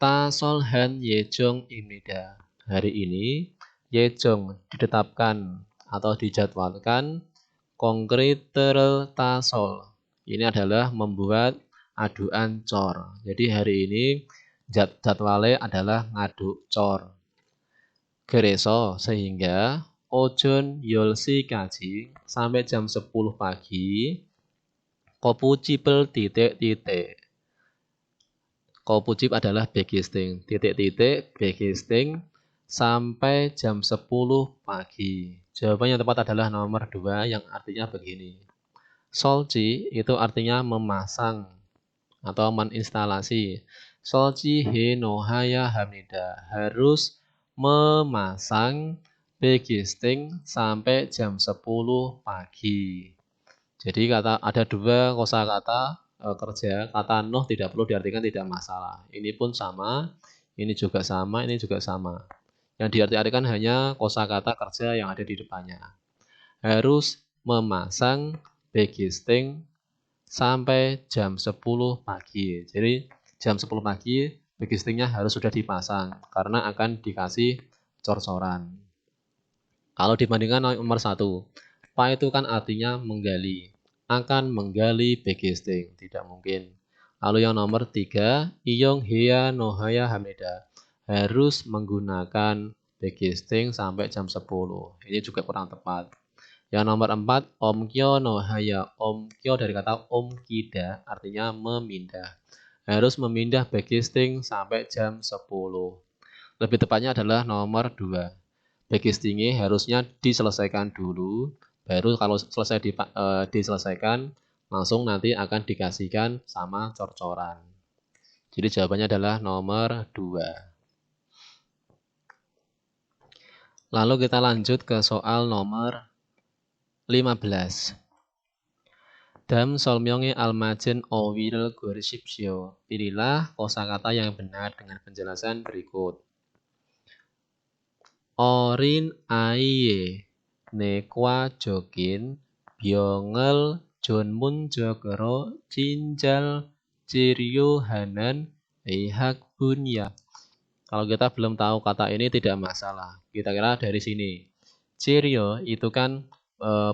tasolhan yejong imnida. Hari ini yejong ditetapkan atau dijadwalkan konkret tel tasol. Ini adalah membuat aduan cor. Jadi hari ini jadwalnya adalah ngaduk cor. Gereso sehingga ojon yolsi kaji sampai jam 10 pagi kopucipel titik-titik. Kopucip adalah begisting. Titik-titik begisting sampai jam 10 pagi. Jawaban yang tepat adalah nomor 2 yang artinya begini. Solci itu artinya memasang atau menginstalasi. Solci henohaya hamnida. Harus memasang begisting sampai jam 10 pagi. Jadi ada 2 kosakata kerja. Kata noh tidak perlu diartikan tidak masalah. Ini pun sama, ini juga sama, ini juga sama. Yang diartikan hanya kosakata kerja yang ada di depannya. Harus memasang begisting sampai jam 10 pagi. Jadi jam 10 pagi begistingnya harus sudah dipasang karena akan dikasih cor-coran. Kalau dibandingkan nomor 1, pa itu kan artinya menggali. Akan menggali begisting, tidak mungkin. Lalu yang nomor 3, iyong hea nohaya hamida. Harus menggunakan Begisting sampai jam 10. Ini juga kurang tepat. Yang nomor 4, omkyo no haya. Omkyo dari kata omkida, artinya memindah. Harus memindah begisting sampai jam 10. Lebih tepatnya adalah nomor 2. Begistingnya harusnya diselesaikan dulu, baru kalau selesai diselesaikan, langsung nanti akan dikasihkan sama cor-coran. Jadi jawabannya adalah nomor 2. Lalu kita lanjut ke soal nomor 15. Dam solmyonge almajen owil gursipsyo. Pilihlah kosakata yang benar dengan penjelasan berikut. Orin aiye nekwa jokin byongel jonmun jogero cinjal ciryo hanan ehak bunya. Kalau kita belum tahu kata ini tidak masalah. Kita kira dari sini. Ciryo itu kan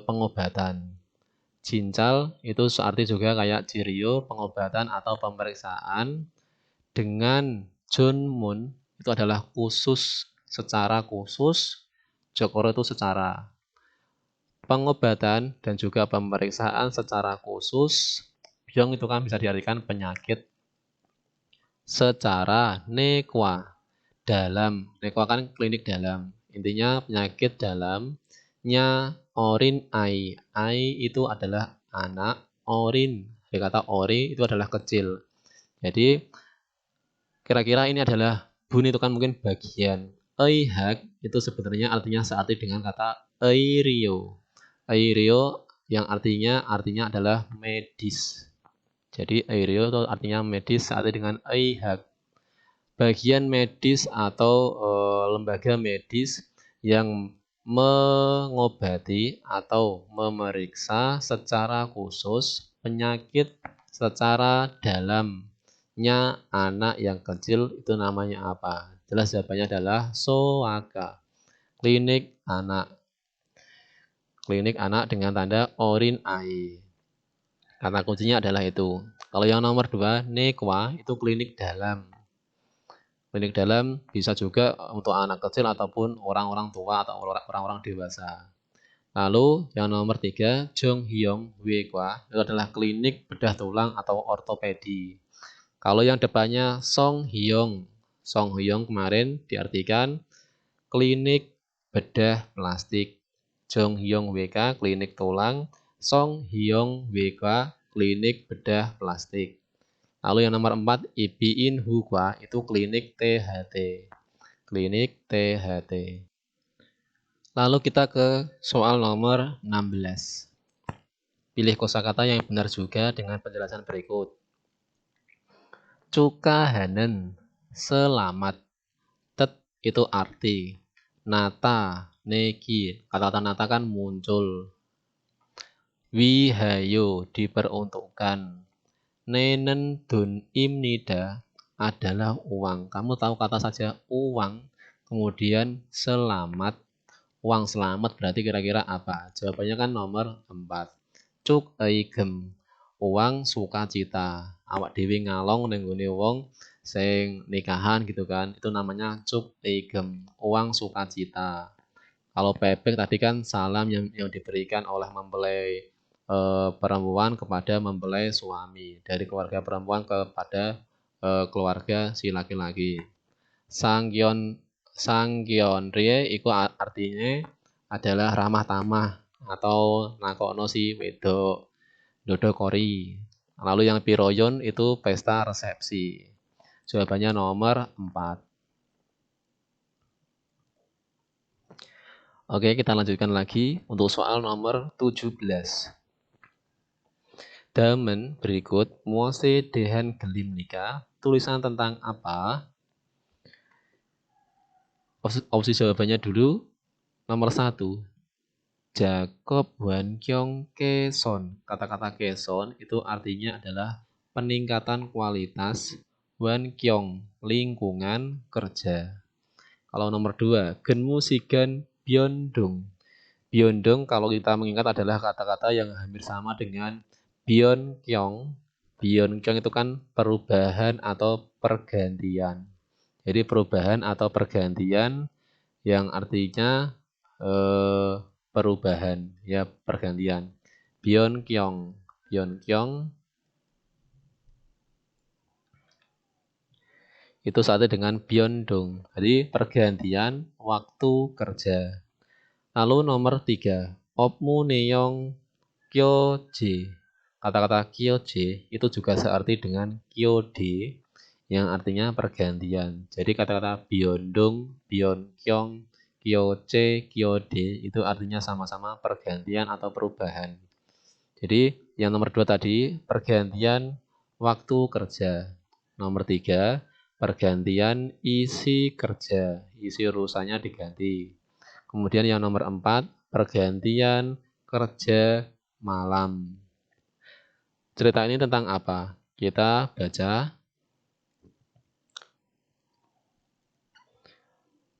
pengobatan. Cincal itu searti juga kayak ciryo, pengobatan atau pemeriksaan. Dengan junmun itu adalah khusus, secara khusus. Jokoro itu secara pengobatan dan juga pemeriksaan secara khusus. Byong itu kan bisa diartikan penyakit secara nekwa. Dalam, nekwa kan klinik dalam. Intinya penyakit dalamnya orin ai. Ai itu adalah anak, orin. Dari kata ori itu adalah kecil. Jadi kira-kira ini adalah bun itu kan mungkin bagian. Eihak itu sebenarnya artinya searti dengan kata eirio. Eirio yang artinya adalah medis. Jadi eirio itu artinya medis searti dengan eihak. Bagian medis atau lembaga medis yang mengobati atau memeriksa secara khusus penyakit secara dalamnya anak yang kecil itu namanya apa? Jelas jawabannya adalah soaka. Klinik anak. Klinik anak dengan tanda orin ai. Kata kuncinya adalah itu. Kalau yang nomor 2, nekwa itu klinik dalam. Klinik dalam bisa juga untuk anak kecil ataupun orang-orang tua atau orang-orang dewasa. Lalu yang nomor 3, Jonghyong Wekwa itu adalah klinik bedah tulang atau ortopedi. Kalau yang depannya Songhyong kemarin diartikan klinik bedah plastik. Jonghyong WK klinik tulang, Songhyong WK klinik bedah plastik. Lalu yang nomor 4, Ibiin Hukwa itu klinik THT. Klinik THT. Lalu kita ke soal nomor 16. Pilih kosakata yang benar juga dengan penjelasan berikut. Cukahanen, selamat. Tet itu arti. Nata, negi. Kata-kata nata kan muncul. Wihayo, diperuntukkan. Nenen dun imnida adalah uang. Kamu tahu kata saja uang, kemudian selamat. Uang selamat berarti kira-kira apa? Jawabannya kan nomor 4. Cuk eigem. Uang sukacita. Awak dewi ngalong ning gone wong sing nikahan gitu kan. Itu namanya cuk eigem. Uang sukacita. Kalau pepek tadi kan salam yang diberikan oleh mempelai perempuan kepada mempelai suami, dari keluarga perempuan kepada keluarga si laki-laki. Sangkyon rie iku artinya adalah ramah tamah atau nakono si wedok dodo kori. Lalu yang piroyon itu pesta resepsi. Jawabannya nomor 4. Oke, kita lanjutkan lagi untuk soal nomor 17. Damen berikut muose dehan gelim nikah. Tulisan tentang apa? Opsi jawabannya dulu. Nomor 1. Jacob Wan Kyong Keson. Kata-kata Keson itu artinya adalah peningkatan kualitas. Wan Kyong, lingkungan kerja. Kalau nomor 2, Genmu Sigan Byondong. Byondong kalau kita mengingat adalah kata-kata yang hampir sama dengan Byeonkyong. Byeonkyong itu kan perubahan atau pergantian. Jadi perubahan atau pergantian yang artinya perubahan, ya pergantian. Byeonkyong, Byeonkyong itu saatnya dengan Byeondong. Jadi pergantian waktu kerja. Lalu nomor 3, Opmuneyong Kyoje. Kata-kata Kyoje itu juga searti dengan Kyode yang artinya pergantian. Jadi kata-kata Byeondong, Byeonkyong, Kyoje, Kyode itu artinya sama-sama pergantian atau perubahan. Jadi yang nomor 2 tadi pergantian waktu kerja. Nomor 3 pergantian isi kerja. Isi urusannya diganti. Kemudian yang nomor 4 pergantian kerja malam. Cerita ini tentang apa? Kita baca.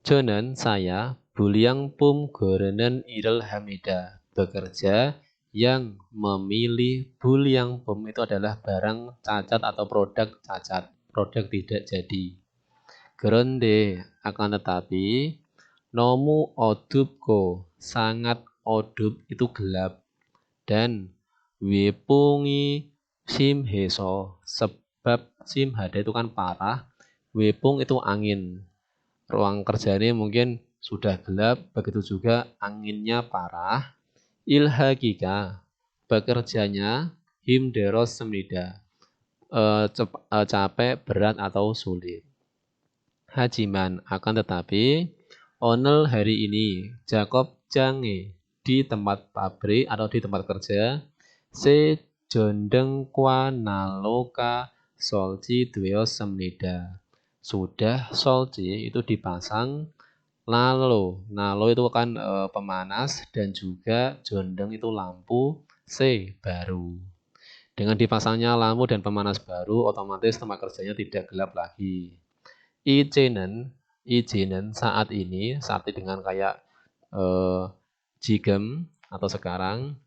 Jonan saya Buliang Pum Gorenen Irel Hamida bekerja yang memilih Buliang Pum itu adalah barang cacat atau produk cacat, produk tidak jadi. Geronde akan tetapi nomu odupko sangat odup itu gelap dan wepungi simheso sebab simhada itu kan parah, wepung itu angin. Ruang kerja ini mungkin sudah gelap, begitu juga anginnya parah. Ilhagika, bekerjanya himderos semida, capek, berat atau sulit. Hajiman, akan tetapi onel hari ini Jacob Jange di tempat pabrik atau di tempat kerja se jondeng kwa naloka solci dweo semnida. Sudah solci itu dipasang nalo itu kan pemanas dan juga jondeng itu lampu C baru. Dengan dipasangnya lampu dan pemanas baru, otomatis tempat kerjanya tidak gelap lagi. Ijenen saat ini dengan kayak jigem atau sekarang.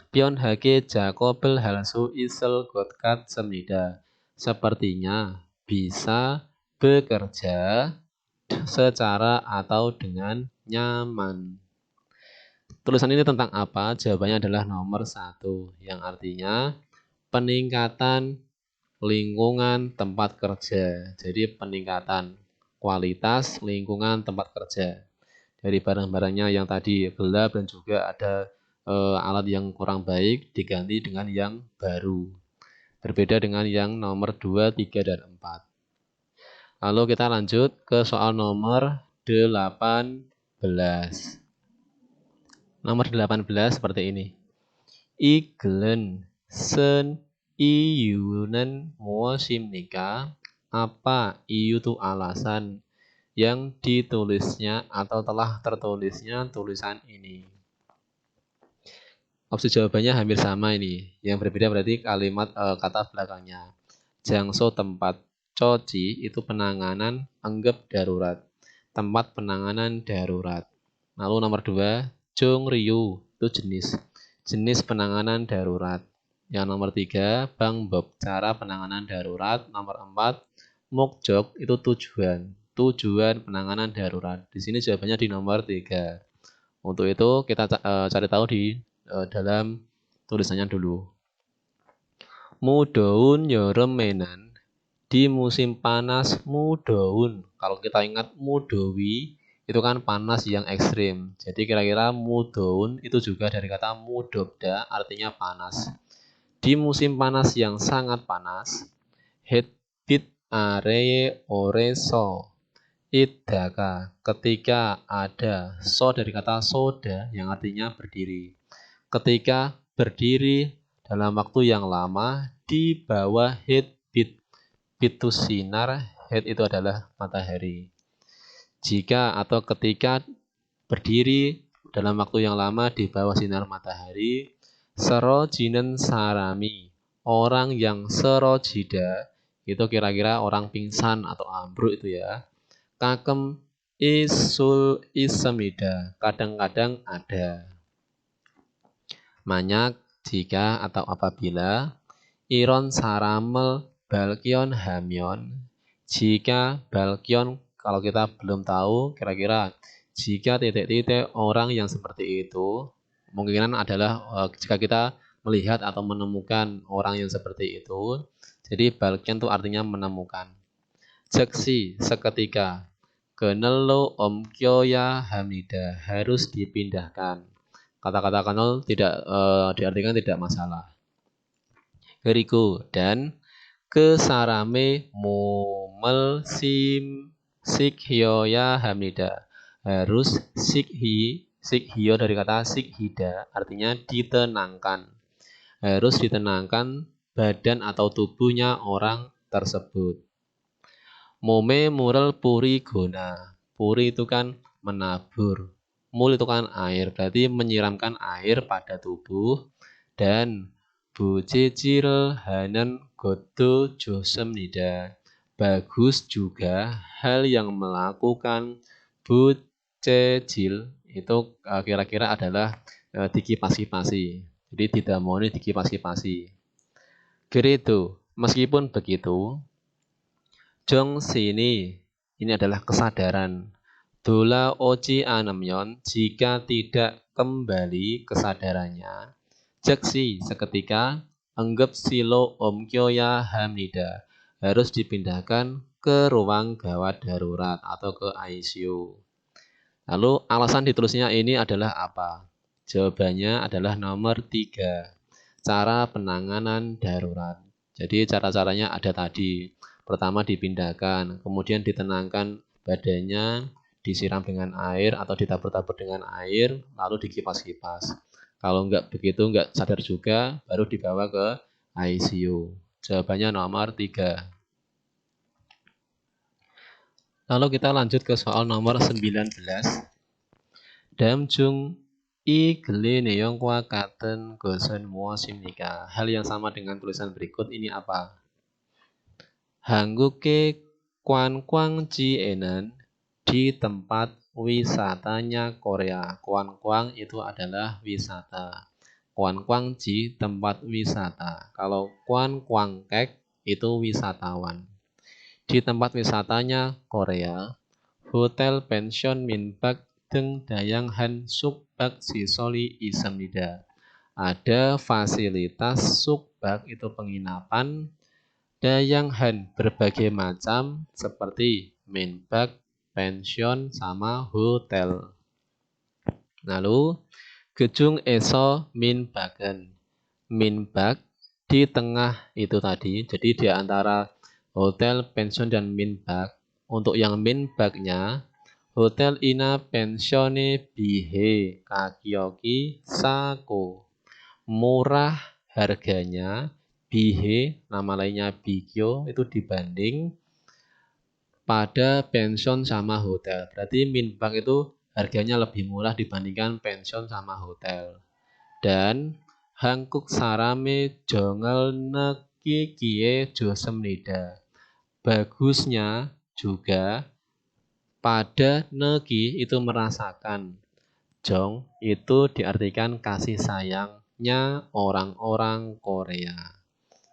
Pion hake Jakobel halsu isel gotkat semnida. Sepertinya bisa bekerja secara atau dengan nyaman. Tulisan ini tentang apa? Jawabannya adalah nomor 1, yang artinya peningkatan lingkungan tempat kerja. Jadi peningkatan kualitas lingkungan tempat kerja. Dari barang-barangnya yang tadi gelap dan juga ada alat yang kurang baik diganti dengan yang baru. Berbeda dengan yang nomor 2, 3, dan 4. Lalu kita lanjut ke soal nomor 18. Nomor 18 seperti ini. Iglen sen iyunen muosim nikah. Apa iyu itu alasan yang ditulisnya atau telah tertulisnya tulisan ini? Opsi jawabannya hampir sama ini. Yang berbeda berarti kalimat kata belakangnya. Jangso tempat. Coci itu penanganan anggap darurat. Tempat penanganan darurat. Lalu nomor 2, Jong Ryu itu jenis penanganan darurat. Yang nomor 3, Bang Bob cara penanganan darurat. Nomor 4, Mokjok itu tujuan penanganan darurat. Di sini jawabannya di nomor 3. Untuk itu kita cari tahu di dalam tulisannya dulu. Mudaun yoremenan. Di musim panas mudaun. Kalau kita ingat mudawi itu kan panas yang ekstrim. Jadi kira-kira mudaun itu juga dari kata mudobda artinya panas. Di musim panas yang sangat panas, hetbit areye oreso idaka ketika ada so dari kata soda yang artinya berdiri. Ketika berdiri dalam waktu yang lama di bawah hetbit. Itu sinar, head itu adalah matahari. Jika atau ketika berdiri dalam waktu yang lama di bawah sinar matahari, serojinen sarami, orang yang serojida, itu kira-kira orang pingsan atau ambruk itu ya. Kakem isul isemida, kadang-kadang ada. Manyak, jika atau apabila, iron saramel Balkion Hamyon, jika Balkion kalau kita belum tahu kira-kira jika titik-titik orang yang seperti itu, kemungkinan adalah jika kita melihat atau menemukan orang yang seperti itu, jadi balken itu artinya menemukan. Jeksi seketika, kenelo omkyoya hamida harus dipindahkan. Kata-kata kenal tidak diartikan tidak masalah. Beriku dan kesarame momel sim sikhyoya hamida harus sikhyo dari kata sikhida artinya ditenangkan, harus ditenangkan badan atau tubuhnya orang tersebut. Mome mural puri gona, puri itu kan menabur, mul itu kan air, berarti menyiramkan air pada tubuh. Dan bujejil hanan godo josemnida, bagus juga hal yang melakukan bujejil itu kira-kira adalah dikipasi-pasi, jadi tidak mau dikipasi-pasi. Geredo, meskipun begitu, jong sini ini adalah kesadaran. Dola oji anamyon jika tidak kembali kesadarannya. Jeksi seketika anggap silo omkyoya hamnida harus dipindahkan ke ruang gawat darurat atau ke ICU. Lalu alasan ditulisnya ini adalah apa? Jawabannya adalah nomor 3. Cara penanganan darurat. Jadi cara-caranya ada tadi. Pertama dipindahkan, kemudian ditenangkan badannya, disiram dengan air atau ditabur-tabur dengan air, lalu dikipas-kipas. Kalau enggak begitu, enggak sadar juga, baru dibawa ke ICU. Jawabannya nomor 3. Lalu kita lanjut ke soal nomor 19. Damjung i gele neong kwa katen gosen mua simnika. Hal yang sama dengan tulisan berikut ini apa? Hangguke kwan kwang ji enan di tempat wisatanya Korea. Kwan kwang itu adalah wisata. Kwan kwang ji tempat wisata. Kalau kwan kwang kek itu wisatawan. Di tempat wisatanya Korea, hotel pension minbak deng dayang han sukbak sisoli isemnida. Ada fasilitas sukbak itu penginapan, dayang han berbagai macam seperti minbak, pension, sama hotel. Lalu gejung eso minbaken. Minbak di tengah itu tadi, jadi di antara hotel, pension, dan minbak. Untuk yang minbaknya, hotel ina pensione bihe kakioki sako. Murah harganya, bihe nama lainnya bikyo itu dibanding pada pension sama hotel. Berarti minbak itu harganya lebih murah dibandingkan pension sama hotel. Dan hangkuk sarame jongel neki kie josemnida. Bagusnya juga pada neki itu merasakan. Jong itu diartikan kasih sayangnya orang-orang Korea.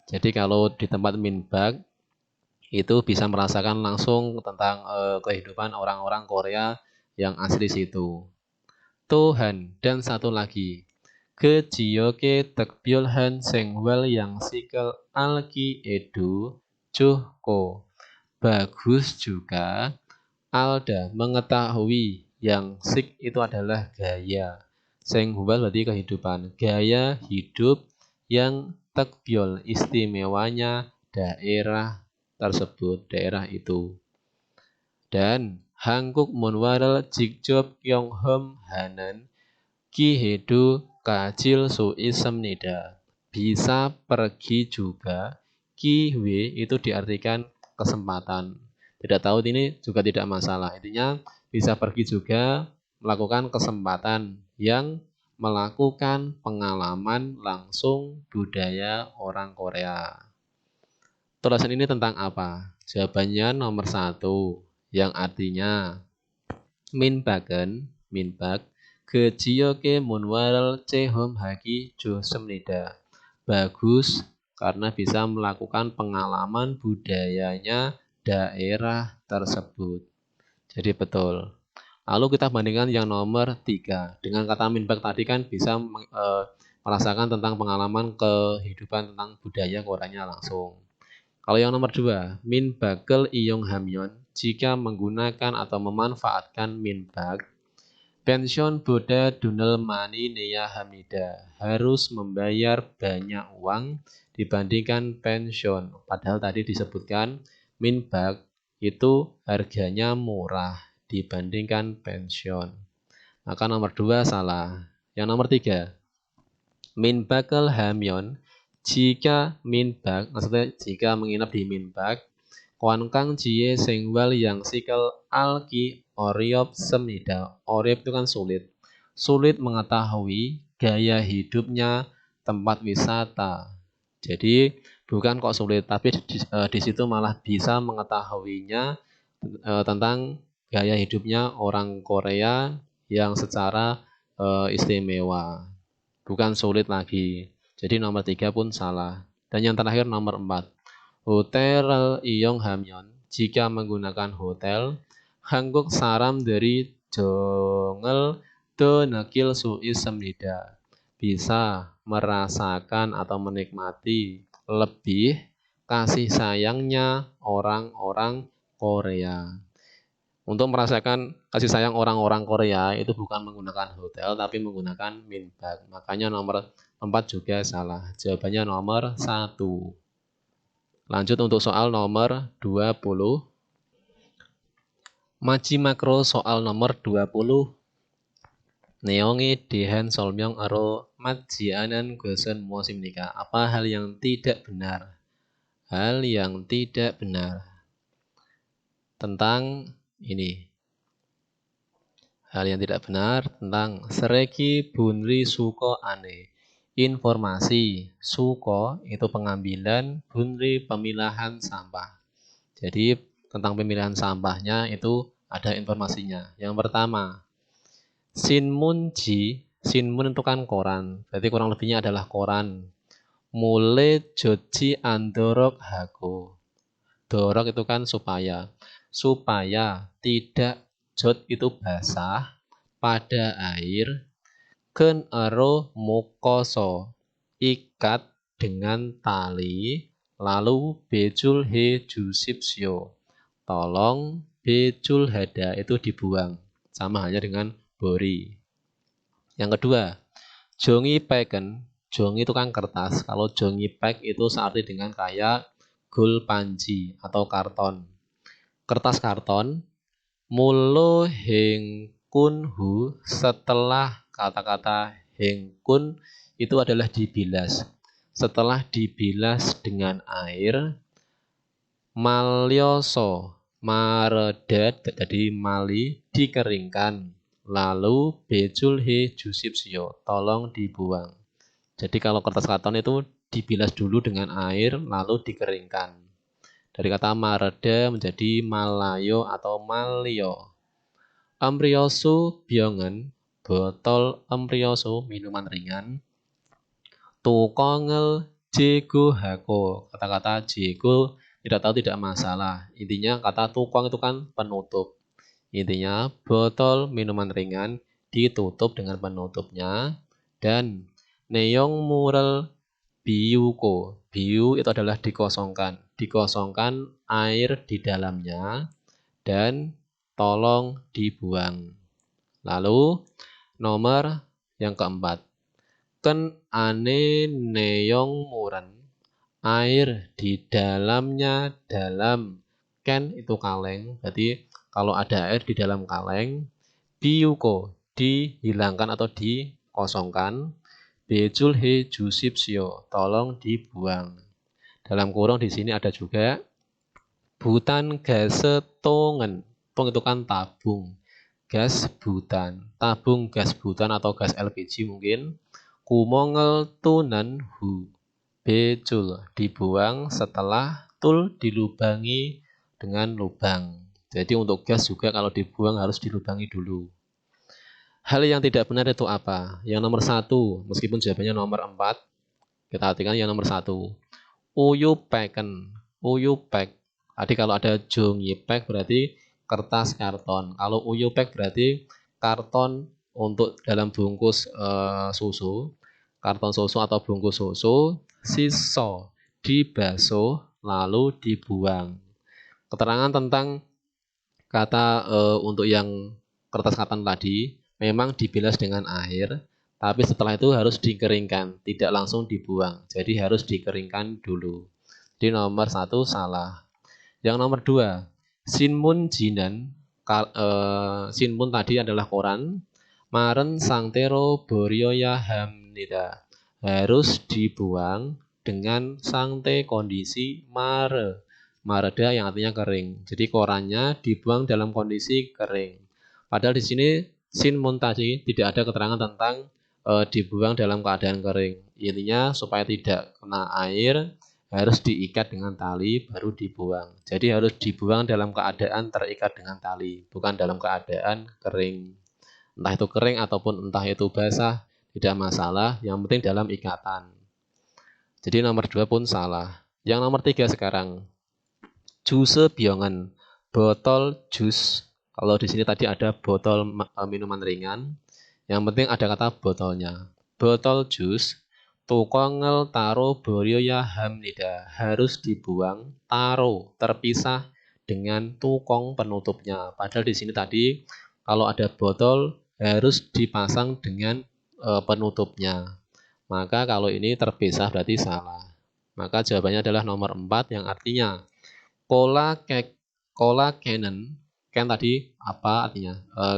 Jadi kalau di tempat minbak itu bisa merasakan langsung tentang kehidupan orang-orang Korea yang asli situ. Tuhan dan satu lagi. Kejiyoke tekbyolhan sengwel yang sikel alki edu juhko. Bagus juga Alda mengetahui yang sik itu adalah gaya. Sengwel berarti kehidupan. Gaya hidup yang tekbyol istimewanya daerah tersebut, daerah itu. Dan hangkuk munwaral jikjob yonghom hanan kihedu kacil su isemnida. Bisa pergi juga. Kiwe itu diartikan kesempatan. Tidak tahu ini juga tidak masalah. Intinya bisa pergi juga melakukan kesempatan yang melakukan pengalaman langsung budaya orang Korea. Tulisan ini tentang apa? Jawabannya nomor 1 yang artinya minbaken, minbak Gejiyoke munwaral cehom haki josemnida. Bagus karena bisa melakukan pengalaman budayanya daerah tersebut. Jadi betul. Lalu kita bandingkan yang nomor 3. Dengan kata minbak tadi kan bisa merasakan tentang pengalaman kehidupan tentang budaya Koreanya langsung. Kalau yang nomor 2, minbakkel iyong hamyon, jika menggunakan atau memanfaatkan minbak, pensiun Buddha Dunel Mani Neya Hamida harus membayar banyak uang dibandingkan pensiun. Padahal tadi disebutkan minbak itu harganya murah dibandingkan pensiun. Maka nomor 2 salah. Yang nomor 3, minbakal hamyon, jika minbak, maksudnya jika menginap di minbak, Kwan kang jie sengwal yang sikel alki oriop semnida. Oriop itu kan sulit. Sulit mengetahui gaya hidupnya tempat wisata. Jadi bukan kok sulit, tapi di situ malah bisa mengetahuinya tentang gaya hidupnya orang Korea yang secara istimewa. Bukan sulit lagi. Jadi nomor 3 pun salah. Dan yang terakhir nomor 4. Hotel iyong hamyon, jika menggunakan hotel, Hangguk saram dari jongel de nekil suis semnida. Bisa merasakan atau menikmati lebih kasih sayangnya orang-orang Korea. Untuk merasakan kasih sayang orang-orang Korea itu bukan menggunakan hotel tapi menggunakan minbak. Makanya nomor 4 juga salah. Jawabannya nomor 1. Lanjut untuk soal nomor 20. Maji makro soal nomor 20. Neongi dehen solmyong aro majianan gosen musim nikah. Apa hal yang tidak benar? Hal yang tidak benar tentang ini. Hal yang tidak benar tentang sereki bunri suko ane. Informasi suko itu pengambilan, bunri pemilahan sampah. Jadi tentang pemilihan sampahnya itu ada informasinya. Yang pertama, Sinmunji, Sinmun itu kan koran. Berarti kurang lebihnya adalah koran. Mule joji andorok hago. Dorok itu kan supaya. Supaya tidak jod itu basah pada air. Ken ero mukoso. Ikat dengan tali. Lalu bejul he jusipsyo. Tolong bejul hada itu dibuang. Sama halnya dengan bori. Yang kedua, jongi peken. Jongi itu kan kertas. Kalau jongi pek itu searti dengan kayak gul panji atau karton. Kertas karton. Mulo hengkunhu, setelah kata-kata hengkun itu adalah dibilas. Setelah dibilas dengan air, malyoso, maredat, jadi mali, dikeringkan. Lalu bejul he jusipsyo, tolong dibuang. Jadi kalau kertas karton itu dibilas dulu dengan air, lalu dikeringkan. Dari kata mareda menjadi malayo atau malio. Amriosu byongen, botol amriosu, minuman ringan. Tukongel jego hako, kata-kata jego tidak tahu tidak masalah. Intinya kata tukong itu kan penutup. Intinya botol minuman ringan ditutup dengan penutupnya. Dan neong mural biuko, biu itu adalah dikosongkan. Dikosongkan air di dalamnya dan tolong dibuang. Lalu nomor yang keempat. Ken ane neong muran, air di dalamnya dalam. Ken itu kaleng, berarti kalau ada air di dalam kaleng, biuko dihilangkan atau dikosongkan. Bejul he jusipsyo, tolong dibuang. Dalam kurung di sini ada juga butan gasetongen. Tong itu kan tabung. Gas butan. Tabung gas butan atau gas LPG mungkin. Kumongel tunan hu. Bejul dibuang setelah tul dilubangi dengan lubang. Jadi untuk gas juga kalau dibuang harus dilubangi dulu. Hal yang tidak benar itu apa? Yang nomor 1, meskipun jawabannya nomor 4, kita artikan yang nomor 1. Uyu peken. Uyu pek. Tadi kalau ada jong yipek berarti kertas karton. Kalau uyupek berarti karton untuk dalam bungkus susu, karton susu atau bungkus susu, siso dibasuh lalu dibuang. Keterangan tentang kata untuk yang kertas karton tadi memang dibilas dengan air, tapi setelah itu harus dikeringkan, tidak langsung dibuang. Jadi harus dikeringkan dulu. Jadi nomor 1 salah. Yang nomor 2, sinmun jinan. Sinmun tadi adalah koran. Maren sangtero boryoya hamnida. Harus dibuang dengan sangte kondisi mare. Mareda yang artinya kering. Jadi korannya dibuang dalam kondisi kering. Padahal di sini sinmun tadi tidak ada keterangan tentang dibuang dalam keadaan kering. Intinya supaya tidak kena air harus diikat dengan tali baru dibuang. Jadi harus dibuang dalam keadaan terikat dengan tali, bukan dalam keadaan kering. Entah itu kering ataupun entah itu basah, tidak masalah, yang penting dalam ikatan. Jadi nomor 2 pun salah. Yang nomor 3 sekarang. Juse biongen, botol jus. Kalau di sini tadi ada botol minuman ringan, yang penting ada kata botolnya. Botol jus, tukongel taro boryoya hamnida, harus dibuang, taro terpisah dengan tukong penutupnya. Padahal di sini tadi kalau ada botol harus dipasang dengan penutupnya. Maka kalau ini terpisah berarti salah. Maka jawabannya adalah nomor 4 yang artinya Cola Canon. Can tadi apa artinya?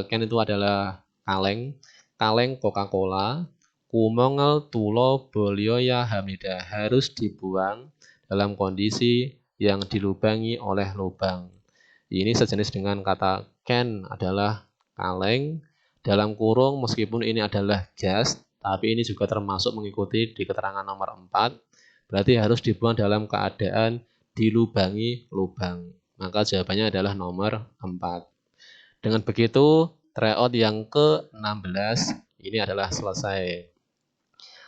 Can itu adalah kaleng. Kaleng Coca-Cola. Kumongel tulo bolioya hamida. Harus dibuang dalam kondisi yang dilubangi oleh lubang. Ini sejenis dengan kata can adalah kaleng. Dalam kurung meskipun ini adalah gas, tapi ini juga termasuk mengikuti di keterangan nomor 4. Berarti harus dibuang dalam keadaan dilubangi lubang. Maka jawabannya adalah nomor 4. Dengan begitu, tryout yang ke-16 ini adalah selesai.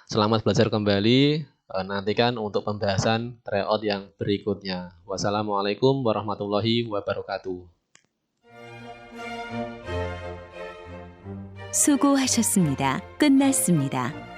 Selamat belajar kembali. Nantikan untuk pembahasan tryout yang berikutnya. Wassalamualaikum warahmatullahi wabarakatuh. 수고하셨습니다. 끝났습니다.